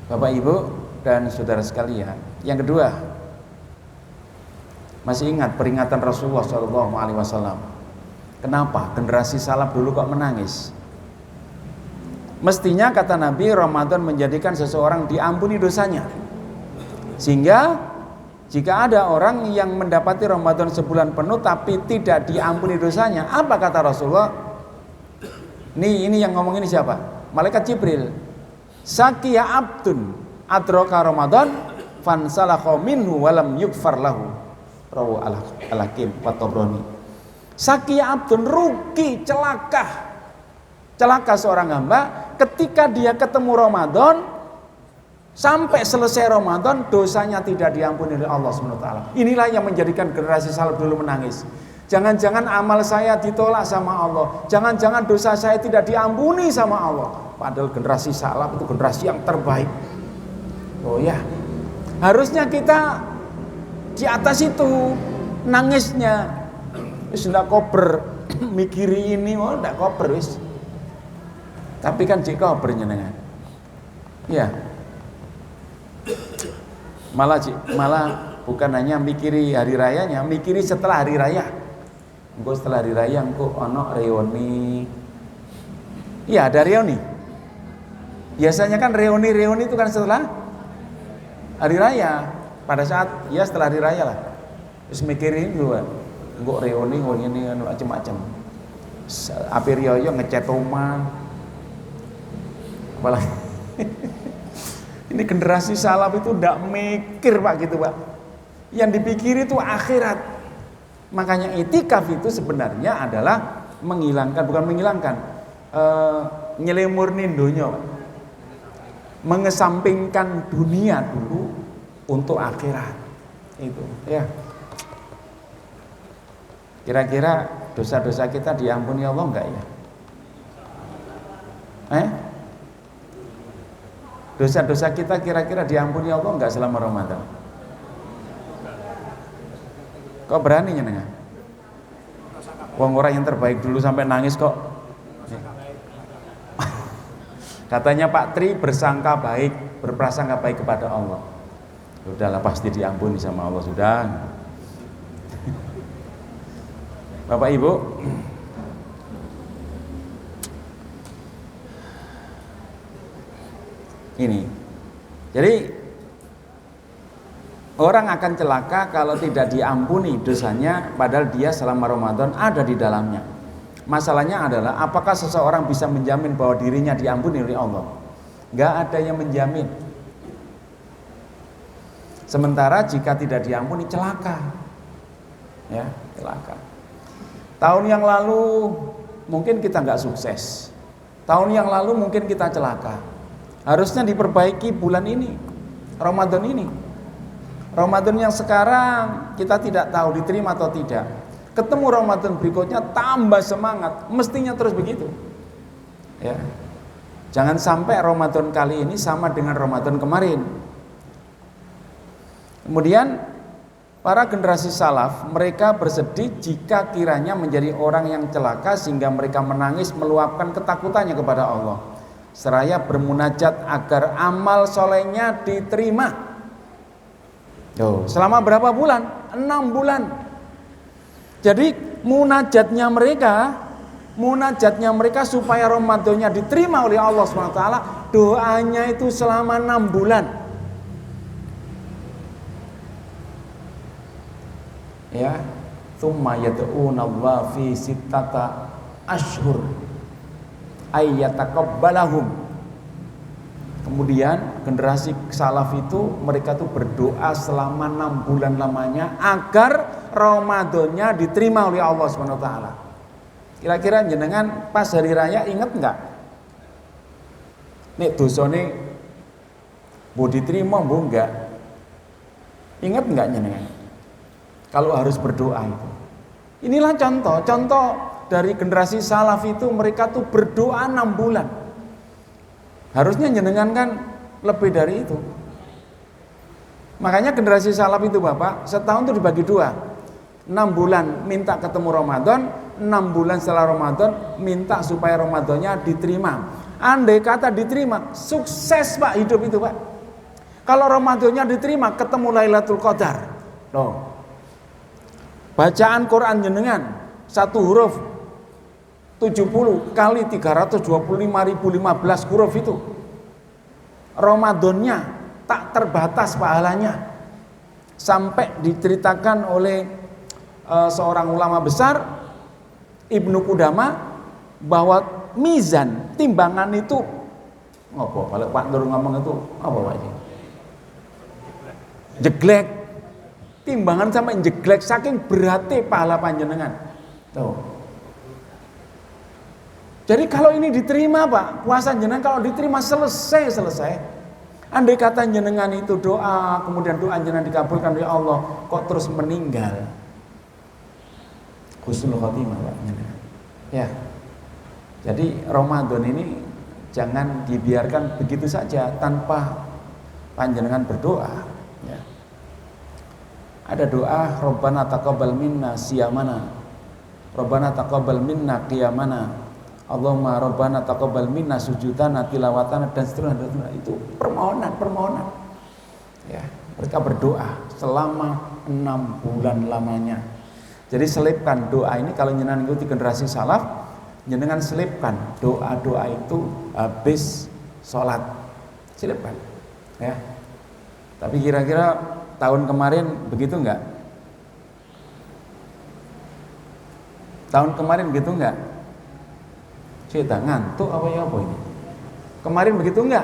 Bapak Ibu dan saudara sekalian, yang kedua, masih ingat peringatan Rasulullah SAW? Kenapa generasi salaf dulu kok menangis? Mestinya kata Nabi, Ramadan menjadikan seseorang diampuni dosanya. Sehingga jika ada orang yang mendapati Ramadan sebulan penuh tapi tidak diampuni dosanya, apa kata Rasulullah? Ini yang ngomong ini siapa? Malaikat Jibril. Sakiya abdun adraka Ramadan fansalakha minhu walam yukfar lahu. Rawu al-Hakim wa Tabrani. Sakiya abdun, rugi, celaka seorang hamba ketika dia ketemu Ramadan, sampai selesai Ramadan dosanya tidak diampuni oleh Allah SWT. Inilah yang menjadikan generasi salaf dulu menangis. Jangan-jangan amal saya ditolak sama Allah, jangan-jangan dosa saya tidak diampuni sama Allah. Padahal generasi salaf itu generasi yang terbaik. Oh ya, harusnya kita di atas itu nangisnya. Wis ndak kober mikiri ini, oh ndak kober wis. Tapi kan jek kober nyenengan. Ya. Malah bukan hanya mikiri hari rayanya, mikiri setelah hari raya. Engko setelah hari raya engko ono reuni. Iya, ada reuni. Biasanya kan reuni itu kan setelah hari raya. Pada saat ya setelah hari raya lah. Terus mikirin dulu kan. Engko reuni ngene macam-macam. Api riyo ngecat omah. Apalagi ini generasi salaf itu ndak mikir Pak gitu Pak. Yang dipikiri itu akhirat. Makanya itikaf itu sebenarnya adalah nyelimurni dunia, Pak. Mengesampingkan dunia dulu untuk akhirat. Itu ya. Kira-kira dosa-dosa kita diampuni Allah enggak ya? Dosa-dosa kita kira-kira diampuni Allah enggak selama Ramadan? Kok berani nyenengan? Wong orang yang terbaik dulu sampai nangis kok. Katanya Pak Tri bersangka baik, berprasangka baik kepada Allah. Sudahlah pasti diampuni sama Allah sudah. Bapak Ibu, ini. Jadi orang akan celaka kalau tidak diampuni dosanya padahal dia selama Ramadan ada di dalamnya. Masalahnya adalah apakah seseorang bisa menjamin bahwa dirinya diampuni oleh Allah? Gak ada yang menjamin. Sementara jika tidak diampuni celaka. Ya, celaka. Tahun yang lalu mungkin kita nggak sukses. Tahun yang lalu mungkin kita celaka. Harusnya diperbaiki bulan ini, Ramadan ini. Ramadan yang sekarang kita tidak tahu diterima atau tidak. Ketemu Ramadan berikutnya tambah semangat, mestinya terus begitu. Ya. Jangan sampai Ramadan kali ini sama dengan Ramadan kemarin. Kemudian para generasi salaf, mereka bersedih jika kiranya menjadi orang yang celaka sehingga mereka menangis meluapkan ketakutannya kepada Allah, seraya bermunajat agar amal solehnya diterima. Selama berapa bulan? 6 bulan. Jadi munajatnya mereka supaya Ramadannya diterima oleh Allah SWT, doanya itu selama 6 bulan. Ya, tsumma yad'unallaha fi sittata ashhur ayyataqabbalahum. Kemudian generasi salaf itu mereka tuh berdoa selama 6 bulan lamanya agar Ramadannya diterima oleh Allah Subhanahu wa taala. Kira-kira jenengan pas hari raya inget enggak? Nek dosane mbok diterima mbok enggak? Ingat enggak jenengan? Kalau harus berdoa itu. Inilah contoh dari generasi salaf itu, mereka tuh berdoa 6 bulan. Harusnya jenengan kan lebih dari itu. Makanya generasi salaf itu Bapak, setahun itu dibagi 2. 6 bulan minta ketemu Ramadan, 6 bulan setelah Ramadan minta supaya Ramadannya diterima. Andai kata diterima, sukses Pak hidup itu Pak. Kalau Ramadannya diterima, ketemu Lailatul Qadar. Loh. Bacaan Quran jenengan 1 huruf 70 kali 325.015 huruf itu. Ramadannya tak terbatas pahalanya. Sampai diceritakan oleh seorang ulama besar Ibnu Qudamah bahwa mizan, timbangan itu ngopo kalau Pak Nur ngomong itu apa Pak? Jeglek. Timbangan sampai jeglek saking berarti pahala panjenengan. Tuh. Jadi kalau ini diterima Pak, puasa jenengan kalau diterima selesai. Andai kata jenengan itu doa, kemudian doa jenengan dikabulkan oleh Allah, kok terus meninggal? Husnul khotimah Pak. Ya. Jadi Ramadan ini jangan dibiarkan begitu saja tanpa panjenengan berdoa. Ya. Ada doa Rabbana taqabbal minna siyamana, Rabbana taqabbal minna qiyamana, Allahumma Rabbana taqabbal minna sujudana tilawatana, dan seterusnya. Itu permohonan. Ya, mereka berdoa selama 6 bulan lamanya. Jadi selipkan doa ini, kalau jenengan ikuti generasi salaf, jenengan selipkan doa-doa itu habis sholat, selipkan. Ya. Tapi kira-kira tahun kemarin begitu enggak? Tahun kemarin begitu enggak? Cerita ngantuk apa ini? Kemarin begitu enggak?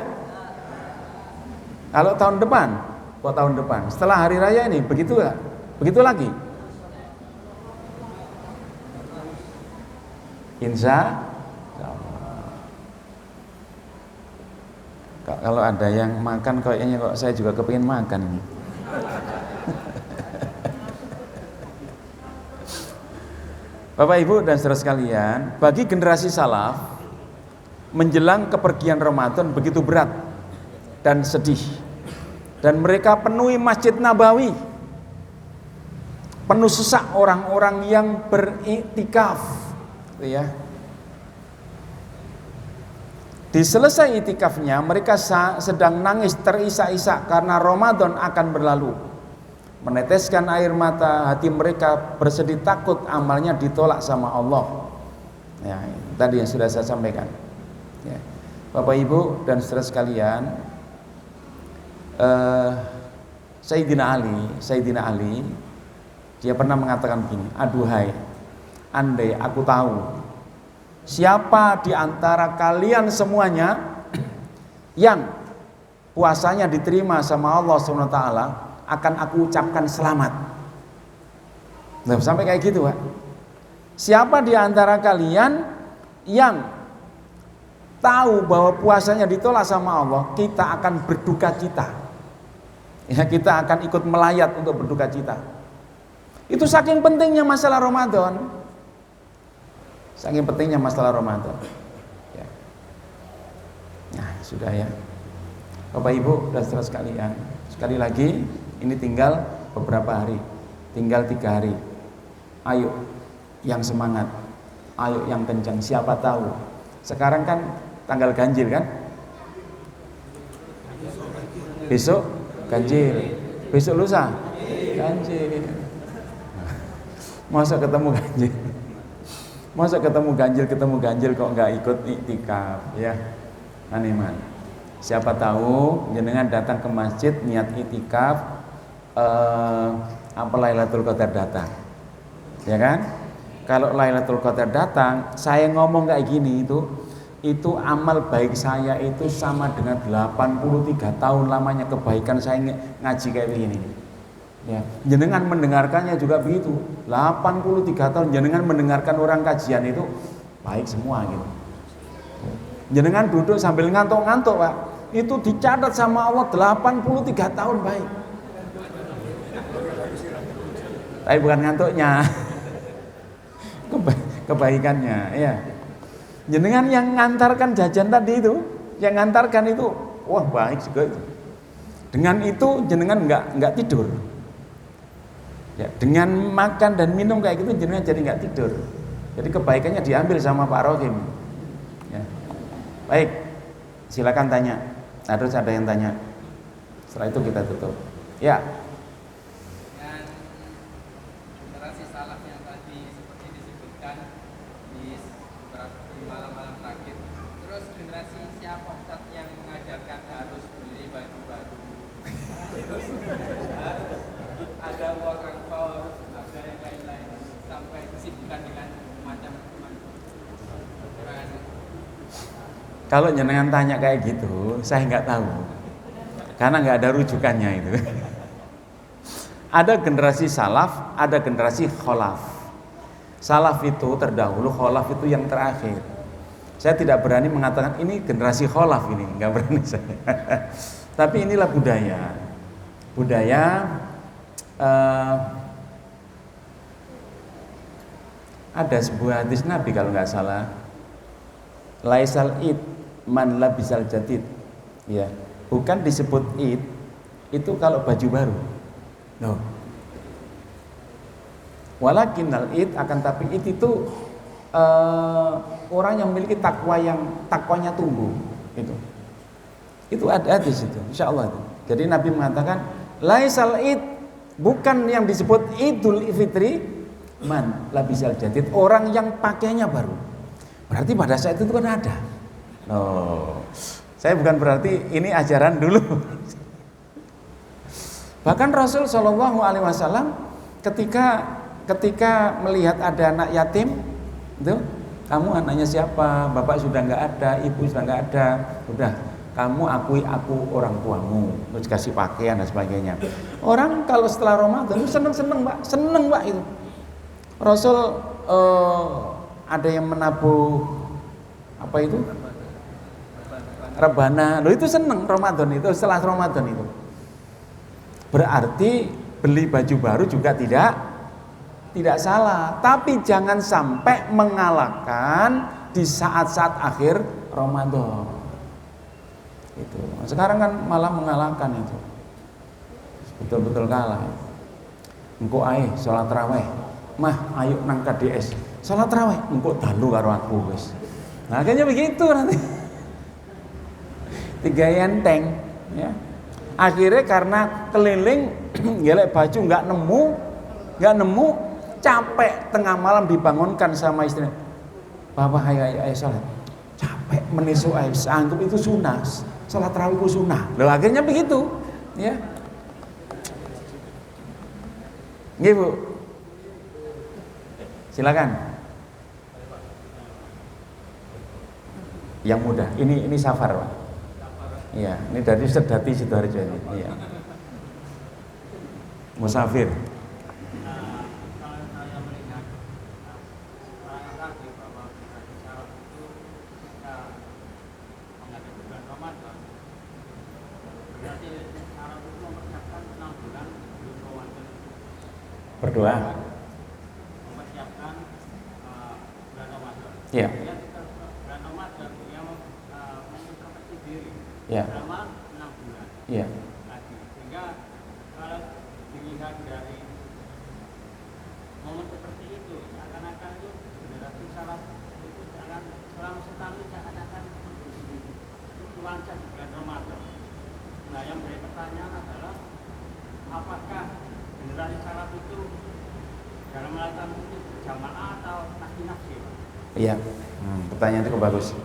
Kalau tahun depan, setelah hari raya ini begitu enggak? Begitu lagi? Insya Allah. Kalau ada yang makan kayaknya kok saya juga kepingin makan ini. Bapak Ibu dan saudara sekalian, bagi generasi salaf menjelang kepergian Ramadan begitu berat dan sedih, dan mereka penuhi Masjid Nabawi, penuh sesak orang-orang yang beriktikaf, ya. Di selesai itikafnya mereka sedang nangis terisak-isak karena Ramadan akan berlalu. Meneteskan air mata, hati mereka bersedih takut amalnya ditolak sama Allah. Ya, tadi yang sudah saya sampaikan. Ya. Bapak Ibu dan saudara sekalian, Sayyidina Ali, dia pernah mengatakan begini, aduhai, andai aku tahu siapa di antara kalian semuanya yang puasanya diterima sama Allah SWT, akan aku ucapkan selamat. Nah, sampai kayak gitu Pak. Siapa di antara kalian yang tahu bahwa puasanya ditolak sama Allah, kita akan berduka cita. Ya, kita akan ikut melayat untuk berduka cita. Itu saking pentingnya masalah Ramadan. Saking pentingnya masalah Ramadan. Ya. Sudah ya. Bapak Ibu dan saudara sekalian, sekali lagi ini tinggal beberapa hari, tinggal 3 hari. Ayo yang semangat, ayo yang kencang. Siapa tahu sekarang kan tanggal ganjil kan, besok ganjil, besok lusa ganjil. Masa ketemu ganjil, masa ketemu ganjil kok nggak ikut iktikaf ya. Animan. Siapa tahu jenengan datang ke masjid niat iktikaf, apa Lailatul Qadar datang, ya kan? Kalau Lailatul Qadar datang, saya ngomong kayak gini itu amal baik saya itu sama dengan 83 tahun lamanya kebaikan saya ngaji kayak begini. Ya, jenengan mendengarkannya juga begitu. 83 tahun jenengan mendengarkan orang kajian itu baik semua gitu. Jenengan duduk sambil ngantuk-ngantuk, Pak. Itu dicatat sama Allah 83 tahun baik. Tapi bukan ngantuknya. Kebaikannya, ya. Jenengan yang ngantarkan jajan tadi itu, yang ngantarkan itu, wah baik juga itu. Dengan itu jenengan enggak tidur. Ya, dengan makan dan minum kayak gitu jenengan jadi enggak tidur. Jadi kebaikannya diambil sama Pak Rohim. Ya. Baik, silakan tanya. Harus ada yang tanya. Setelah itu kita tutup. Ya. Dengan generasi salaf yang tadi seperti disebutkan di malam-malam terakhir. Terus generasi siapa Ustaz yang mengajarkan harus beli baju baru? Ada orang power, ada yang lain-lain sampai disibukkan dengan macam-macam. Kalau jenengan tanya kayak gitu, saya nggak tahu, karena nggak ada rujukannya itu. Ada generasi salaf, ada generasi kholaf. Salaf itu terdahulu, kholaf itu yang terakhir. Saya tidak berani mengatakan ini generasi kholaf ini, nggak berani saya. Tapi inilah budaya ada sebuah hadis Nabi kalau nggak salah, laisal id man labisal jadid, ya, bukan disebut id itu kalau baju baru, no. Walakinnal id, akan tapi id itu orang yang memiliki takwanya tumbuh, itu ada di situ, insya Allah itu. Jadi Nabi mengatakan laisal id, bukan yang disebut Idul Fitri, man labisal jadid, orang yang pakainya baru. Berarti pada saat itu kan ada. Saya bukan berarti ini ajaran dulu. Bahkan Rasul Shallallahu Alaihi Wasallam ketika melihat ada anak yatim, itu, kamu anaknya siapa? Bapak sudah nggak ada, ibu sudah nggak ada, udah kamu akui aku orang tuamu, terus kasih pakaian dan sebagainya. Orang kalau setelah Ramadan itu seneng Pak itu. Rasul ada yang menabuh apa itu? Rebana. Loh itu seneng Ramadan itu, setelah Ramadan itu. Berarti beli baju baru juga tidak salah, tapi jangan sampai mengalahkan di saat-saat akhir Ramadan. Itu. Sekarang kan malah mengalahkan itu. Betul-betul kalah. Engko ae salat tarawih. Mah, ayo nang KDS. Salat tarawih engko dalu karo aku wis. Nah, kayaknya begitu nanti. 3 enteng, ya. Akhirnya karena keliling gelek baju nggak nemu, capek tengah malam dibangunkan sama istri. Bapak ayo salat. Capek menisuk ayo, anggap itu sunah. Salat tarawih itu sunnah. Loh, akhirnya begitu, ya. Nggih, Bu. Silakan. Yang mudah. Ini Safar, Pak. Iya, ini dari Sedati Sidoarjo ini. Iya. Musafir. Berdoa. Mempersiapkan bulan Ramadan. Iya. Bulan Ramadan dia mengintrospeksi diri. Ya. selama 6 bulan Iya. lagi. Sehingga kalau dilihat dari momen seperti itu, seakan-akan itu generasi salaf itu akan selama setahun seakan-akan puasa di bulan Ramadan. Nah, yang menjadi pertanyaan adalah apakah generasi salaf itu dalam melakukan itu berjamaah atau nafsi-nafsi? Iya. Pertanyaan itu bagus.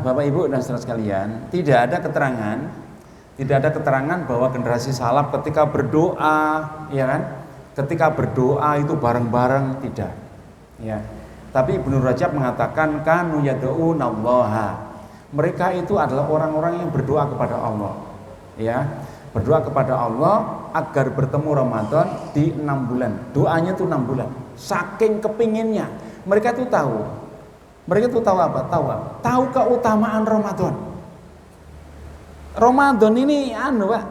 Bapak Ibu dan saudara sekalian, tidak ada keterangan bahwa generasi salaf ketika berdoa, ya kan? Ketika berdoa itu bareng-bareng, tidak. Ya. Tapi Ibnu Rajab mengatakan kanu yad'unallaha. Mereka itu adalah orang-orang yang berdoa kepada Allah. Ya. Berdoa kepada Allah agar bertemu Ramadan di 6 bulan. Doanya itu 6 bulan. Saking kepinginnya. Mereka itu tahu. Mereka itu tahu apa? Tahu keutamaan Ramadan. Ramadan ini Pak.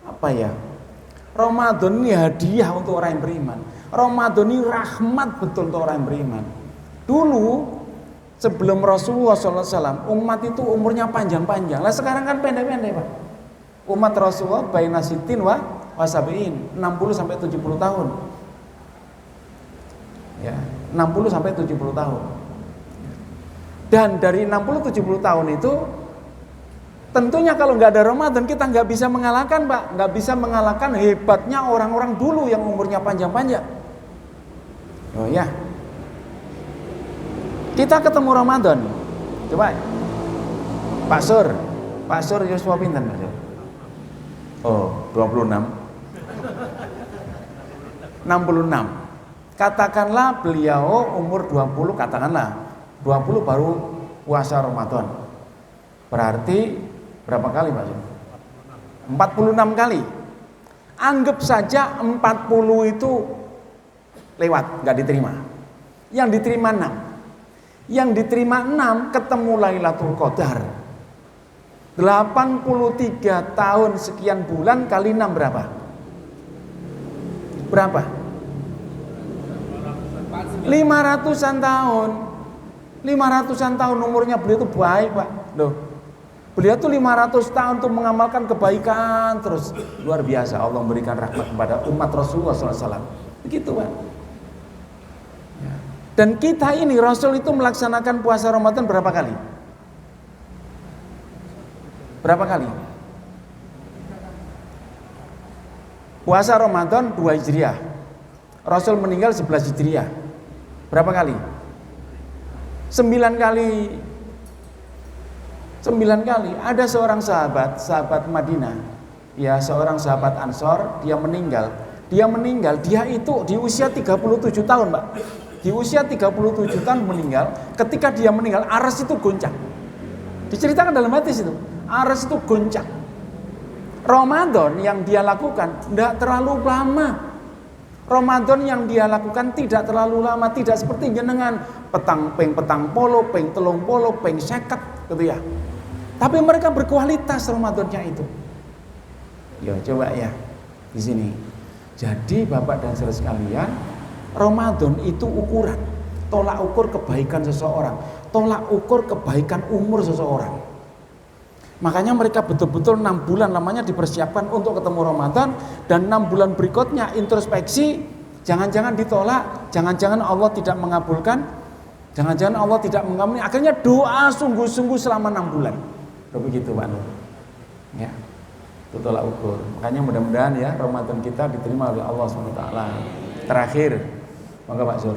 Apa ya? Ramadan ini hadiah untuk orang yang beriman. Ramadan ini rahmat betul untuk orang yang beriman. Dulu sebelum Rasulullah SAW, umat itu umurnya panjang-panjang. Lah sekarang kan pendek-pendek, Pak. Umat Rasulullah baina sitin wa sabiin, 60 sampai 70 tahun. Ya, 60 sampai 70 tahun. Dan dari 60-70 tahun itu tentunya kalau nggak ada Ramadan kita nggak bisa mengalahkan, Pak. Nggak bisa mengalahkan hebatnya orang-orang dulu yang umurnya panjang-panjang. Oh ya, kita ketemu Ramadan. Coba Pak Sur Yuswa pinten Pak Sur? Oh, 26. 66. Katakanlah beliau umur 20, katakanlah 20 baru puasa Ramadan. Berarti berapa kali Pak Sur? 46 kali. Anggap saja 40 itu lewat, nggak diterima. Yang diterima 6. Yang diterima 6 ketemu Lailatul Qadar. 83 tahun sekian bulan kali 6 berapa? Berapa? 500-an tahun. 500-an tahun umurnya beliau itu baik, Pak. Loh. Beliau tuh 500 tahun untuk mengamalkan kebaikan terus. Luar biasa Allah memberikan rahmat kepada umat Rasulullah SAW. Begitu, Pak. Ya. Dan kita ini Rasul itu melaksanakan puasa Ramadan berapa kali? Berapa kali? Puasa Ramadan 2 Hijriah. Rasul meninggal 11 Hijriah. Berapa kali? 9 kali. 9 kali. Ada seorang sahabat Madinah, ya seorang sahabat Ansor, dia meninggal. Dia itu di usia 37 tahun, Pak. Di usia 37 tahun meninggal. Ketika dia meninggal, aras itu goncang. Diceritakan dalam hadis itu, aras itu goncang. Ramadan yang dia lakukan tidak terlalu lama. Ramadan yang dia lakukan tidak terlalu lama, tidak seperti jenengan petang polo, peng telung polo, peng seket gitu ya. Tapi mereka berkualitas Ramadannya itu. Ya coba ya di sini. Jadi Bapak dan Saudara sekalian, Ramadan itu ukuran, tolak ukur kebaikan seseorang, tolak ukur kebaikan umur seseorang. Makanya mereka betul-betul 6 bulan lamanya dipersiapkan untuk ketemu Ramadan, dan 6 bulan berikutnya introspeksi, jangan-jangan ditolak, jangan-jangan Allah tidak mengabulkan, jangan-jangan Allah tidak mengampuni. Akhirnya doa sungguh-sungguh selama 6 bulan. Begitu Pak Nur. Ya. Itu tolak ukur. Makanya mudah-mudahan ya Ramadan kita diterima oleh Allah SWT. Terakhir, maka Pak Sur.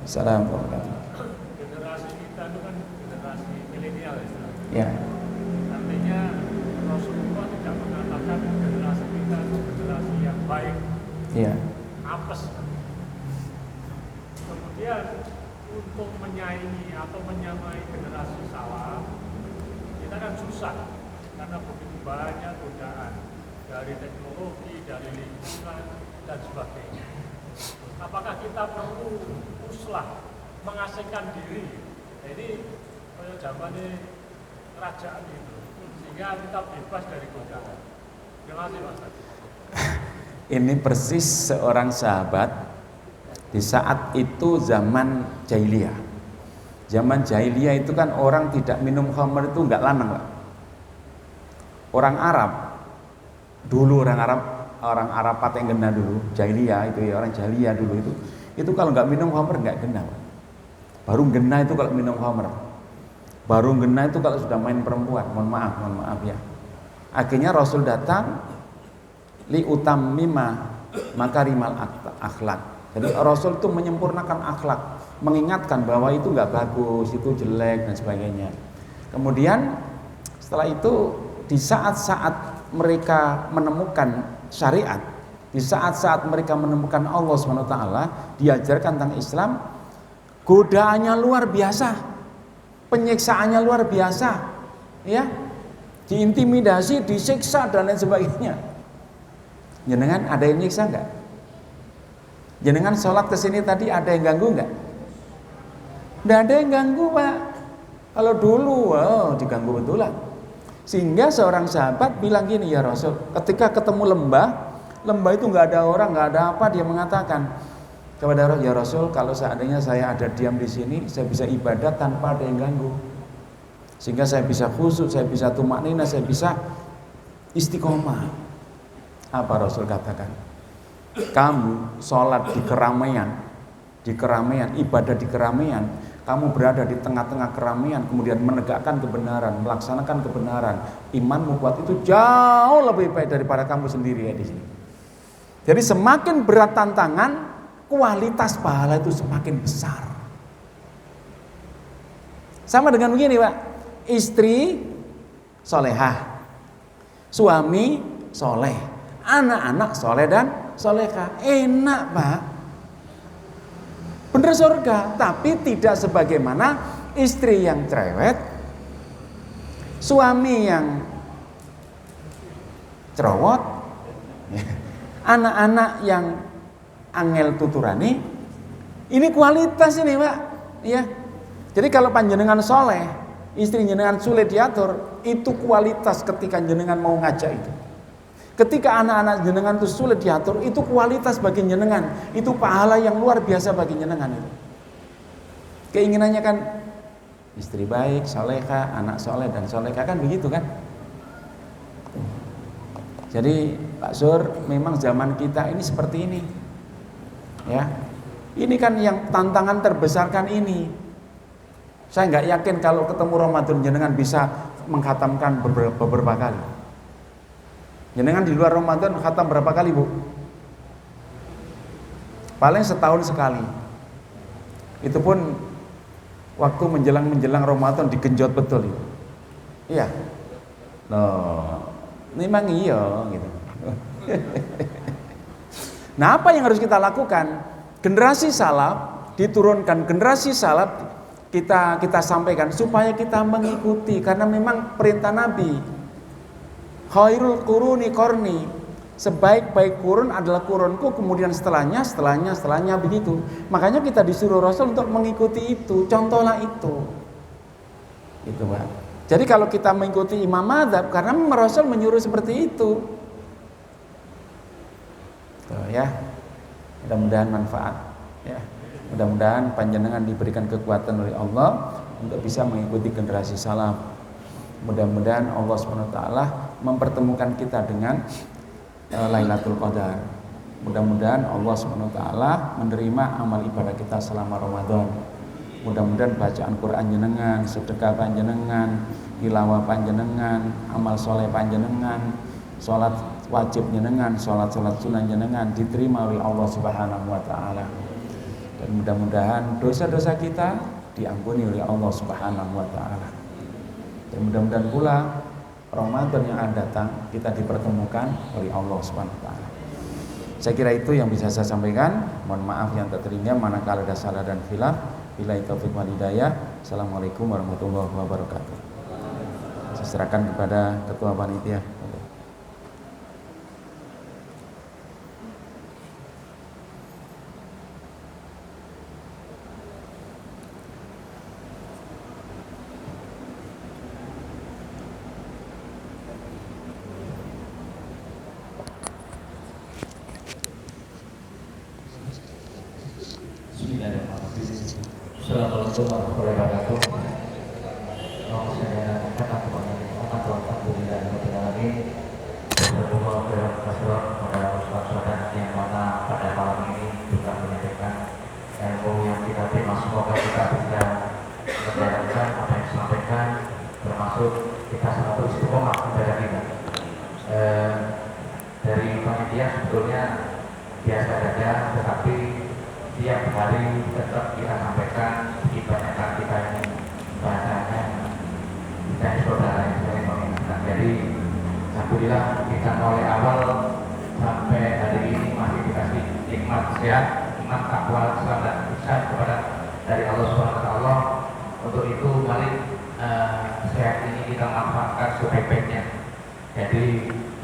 Assalamualaikum. Generasi kita itu kan generasi milenial Ya. Artinya Rasulullah tidak mengatakan generasi kita itu generasi yang baik, Iya. apes. Kemudian untuk menyaingi atau menyamai generasi salaf, kita kan susah karena begitu banyak godaan dari teknologi, dari lingkungan dan sebagainya. Apakah kita perlu uslah mengasingkan diri? Jadi zaman ini kerajaan itu, sehingga kita bebas dari godaan. Terima kasih Mas. Ini persis seorang sahabat di saat itu zaman jahiliyah. Zaman jahiliyah itu kan orang tidak minum khamr itu enggak lanang, Pak. Orang Arab dulu, orang Arab Patengena dulu, jahiliyah itu ya, orang jahiliyah dulu itu kalau enggak minum khamr enggak genah, Pak. Baru genah itu kalau minum khamr. Baru genah itu kalau sudah main perempuan. Mohon maaf ya. Akhirnya Rasul datang li utammima makarimal akhlak. Jadi Rasul itu menyempurnakan akhlak, mengingatkan bahwa itu nggak bagus, itu jelek dan sebagainya. Kemudian setelah itu di saat-saat mereka menemukan syariat, di saat-saat mereka menemukan Allah SWT, diajarkan tentang Islam, godaannya luar biasa, penyiksaannya luar biasa, ya, diintimidasi, disiksa dan lain sebagainya. Jenengan ada yang nyiksa nggak? Jenengan sholat kesini tadi ada yang ganggu nggak? Nggak ada yang ganggu, Pak. Kalau dulu, diganggu betulan. Sehingga seorang sahabat bilang gini, ya Rasul, ketika ketemu lembah itu nggak ada orang, nggak ada apa, dia mengatakan kepada Rasul, ya Rasul, kalau seandainya saya ada diam di sini, saya bisa ibadat tanpa ada yang ganggu. Sehingga saya bisa khusyuk, saya bisa tumaknina, saya bisa istiqomah. Apa Rasul katakan? Kamu sholat di keramaian, ibadah di keramaian, kamu berada di tengah-tengah keramaian, kemudian menegakkan kebenaran, melaksanakan kebenaran, imanmu kuat, itu jauh lebih baik daripada kamu sendiri ya di sini. Jadi semakin berat tantangan, kualitas pahala itu semakin besar. Sama dengan begini, Pak, istri solehah, suami soleh, anak-anak soleh dan solehah, enak, Pak, bener surga. Tapi tidak sebagaimana istri yang cerewet, suami yang cerewet, anak-anak yang angel tuturani. Ini kualitas ini, Pak, ya. Jadi kalau panjenengan soleh, istri jenengan sulit diatur, itu kualitas ketika jenengan mau ngajak itu. Ketika anak-anak jenengan itu sulit diatur, itu kualitas bagi jenengan, itu pahala yang luar biasa bagi jenengan itu. Keinginannya kan istri baik, soleha, anak soleh dan soleha, kan begitu kan? Jadi Pak Sur, memang zaman kita ini seperti ini, ya. Ini kan yang tantangan terbesar kan ini. Saya nggak yakin kalau ketemu Ramadan jenengan bisa menghatamkan beberapa kali. Jenengan di luar Ramadan khatam berapa kali, Bu? Paling setahun sekali. Itu pun waktu menjelang Ramadan digenjot betul itu. Iya. Loh, memang iya gitu. Nah, apa yang harus kita lakukan? Generasi salaf diturunkan, generasi salaf kita sampaikan supaya kita mengikuti, karena memang perintah Nabi. Khairul quruni qarni, sebaik-baik kurun adalah kurunku, kemudian setelahnya begitu. Makanya kita disuruh Rasul untuk mengikuti itu, contohlah itu. Itu, Pak. Jadi kalau kita mengikuti imam madzhab, karena Rasul menyuruh seperti itu. Tuh, ya. Mudah-mudahan manfaat, ya. Mudah-mudahan panjenengan diberikan kekuatan oleh Allah untuk bisa mengikuti generasi salaf. Mudah-mudahan Allah SWT mempertemukan kita dengan Lailatul Qadar. Mudah-mudahan Allah SWT menerima amal ibadah kita selama Ramadan. Mudah-mudahan bacaan Quran jenengan, sedekah panjenengan, tilawah panjenengan, amal soleh panjenengan, sholat wajib jenengan, sholat sunnah jenengan diterima oleh Allah Subhanahu wa taala. Dan mudah-mudahan dosa-dosa kita diampuni oleh Allah Subhanahu wa taala. Dan mudah-mudahan pula Ramadan yang akan datang kita dipertemukan oleh Allah Subhanahu wa taala. Saya kira itu yang bisa saya sampaikan. Mohon maaf yang tak terhingga manakala ada salah dan khilaf. Billahi taufiq wal hidayah. Assalamualaikum warahmatullahi wabarakatuh. Saya serahkan kepada ketua panitia. Assalamualaikum Assalamualaikum warahmatullahi wabarakatuh. Mau saya katakan alhamdulillah berhubung dengan kasih pada Ustaz yang mana pada malam ini juga menyampaikan ilmu yang kita terima. Semoga kita bisa menjalankan apa yang disampaikan, termasuk kita selalu istiqomah ibadah kita. Dari panitia sebetulnya biasa saja, tetapi tiap hari tetap kita sampaikan ibadah kita ini bahasanya dan saudara yang sering mengingatkan. Jadi alhamdulillah kita mulai awal sampai hari ini masih dikasih nikmat sehat, nikmat takwa, selamat besar kepada dari Allah Subhanahu Wa Taala. Untuk itu mari sehat ini kita manfaatkan sebaik-baiknya. Jadi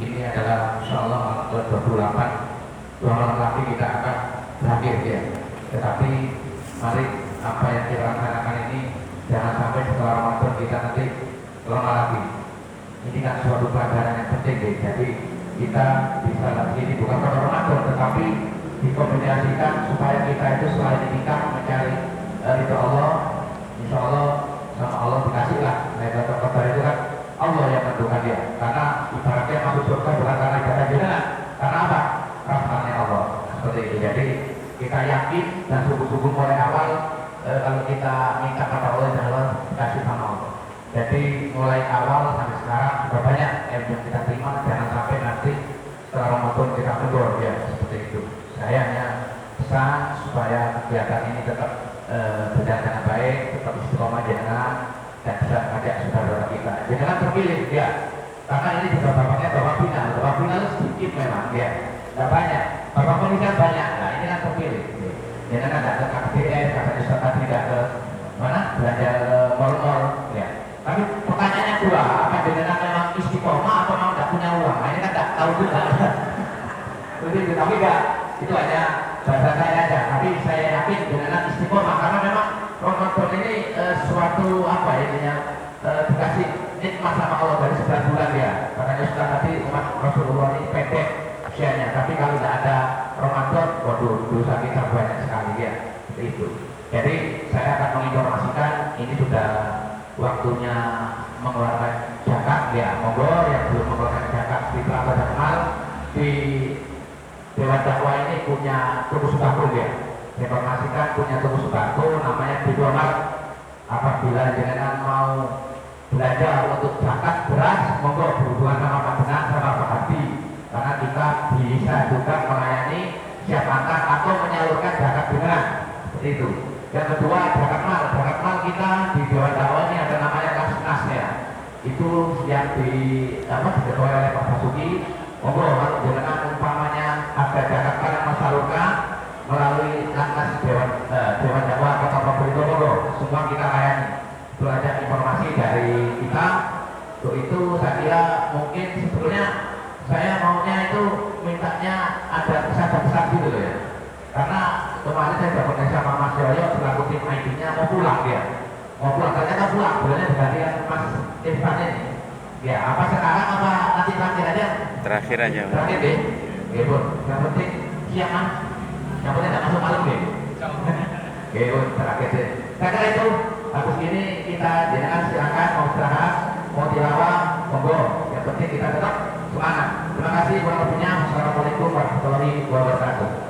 ini adalah insya Allah malam 28, 2 malam lagi kita akan berakhir ya. Tetapi mari apa yang kita laksanakan ini jangan sampai setelah Ramadan kita nanti lama lagi. Ini kan suatu pelajaran yang penting ya. Jadi kita bisa lagi ini bukan pada Ramadan, tetapi dikombinasikan supaya kita itu selain kita mencari ridho Allah, insya Allah sama Allah dikasihlah. Lailatul Qadar itu kan Allah yang tentukan dia. Karena ibaratnya masuk surga bukan karena ibadah jenengan, karena apa? Rahmatnya Allah. Seperti itu. Jadi kita yakin dan sungguh-sungguh mulai awal kalau kita minta pada Allah dan Allah kasih sama Allah. Jadi mulai awal sampai sekarang sudah banyak yang kita terima, jangan sampai nanti setelah Ramadan kita kendor ya, seperti itu. Saya hanya pesan supaya kegiatan ini tetap berjalan dengan baik, tetap istiqomah jangan dan bisa mengajak saudara kita. Jangan terpilih ya, karena ini juga bapaknya bapak final sedikit memang ya, tidak banyak. Bapak pernikahan banyak, nah ini kan terpilih. Jangan ada ke KPS, katanya serta tidak ke mana belanja ke mall-mall ya. Tapi pertanyaannya dua, apa jenengan memang istiqomah atau memang tidak punya uang? Nah ini kan tidak tahu juga. Tapi enggak, itu hanya bahasa saya aja. Tapi saya yakin jenengan istiqomah karena memang Ramadan ini suatu apa ya, dikasih nikmat sama Allah dari 9 bulan ya. Makanya sudah tadi umat Rasulullah ini pendek usianya. Tapi kalau tidak ada Ramadan, waduh dosa kita banyak sekali ya. Seperti itu. Jadi saya akan menginformasikan ini sudah waktunya mengeluarkan zakat ya, monggo yang belum mengeluarkan zakat kita atau zakat di Dewan Dakwah ini punya toko sembako ya. Informasikan punya toko sembako namanya Bidomar. Apabila jenengan mau belanja untuk zakat beras, monggo berhubungan sama Pak Benar sama Pak Hadi, karena kita bisa juga melayani siap antar atau menyalurkan zakat beneran seperti itu. Yang kedua zakat mal kita di Dewan Dakwah ini ada namanya Kasnas ya. Itu yang diketuai oleh Pak Basuki. Monggo kalau jenengan umpamanya ada zakat mal yang menyalurkan melalui Kasnas Dewan Dakwah Kota Probolinggo, monggo semua kita layani. Itu aja informasi dari kita. Untuk itu saya kira mungkin sebetulnya saya maunya itu mintanya ada pesan-pesan gitu loh ya. Karena kemarin saya dapat sama Mas Yoyo selaku tim ID-nya mau pulang dia. Mau pulang, ternyata pulang, bulannya bergantian Mas Irfan ini. Ya, apa sekarang apa nanti terakhir aja? Terakhir aja. Terakhir deh. Oke, Bun. Yang penting siap kan? Yang penting tidak masuk malam deh. Oke, Bun. Terakhir deh. Saya kira itu. Habis ini kita jangan silakan mau istirahat, mau tilawah, monggo. Yang penting kita tetap semangat. Terima kasih warahmatullahi wabarakatuh. Wassalamualaikum warahmatullahi wabarakatuh.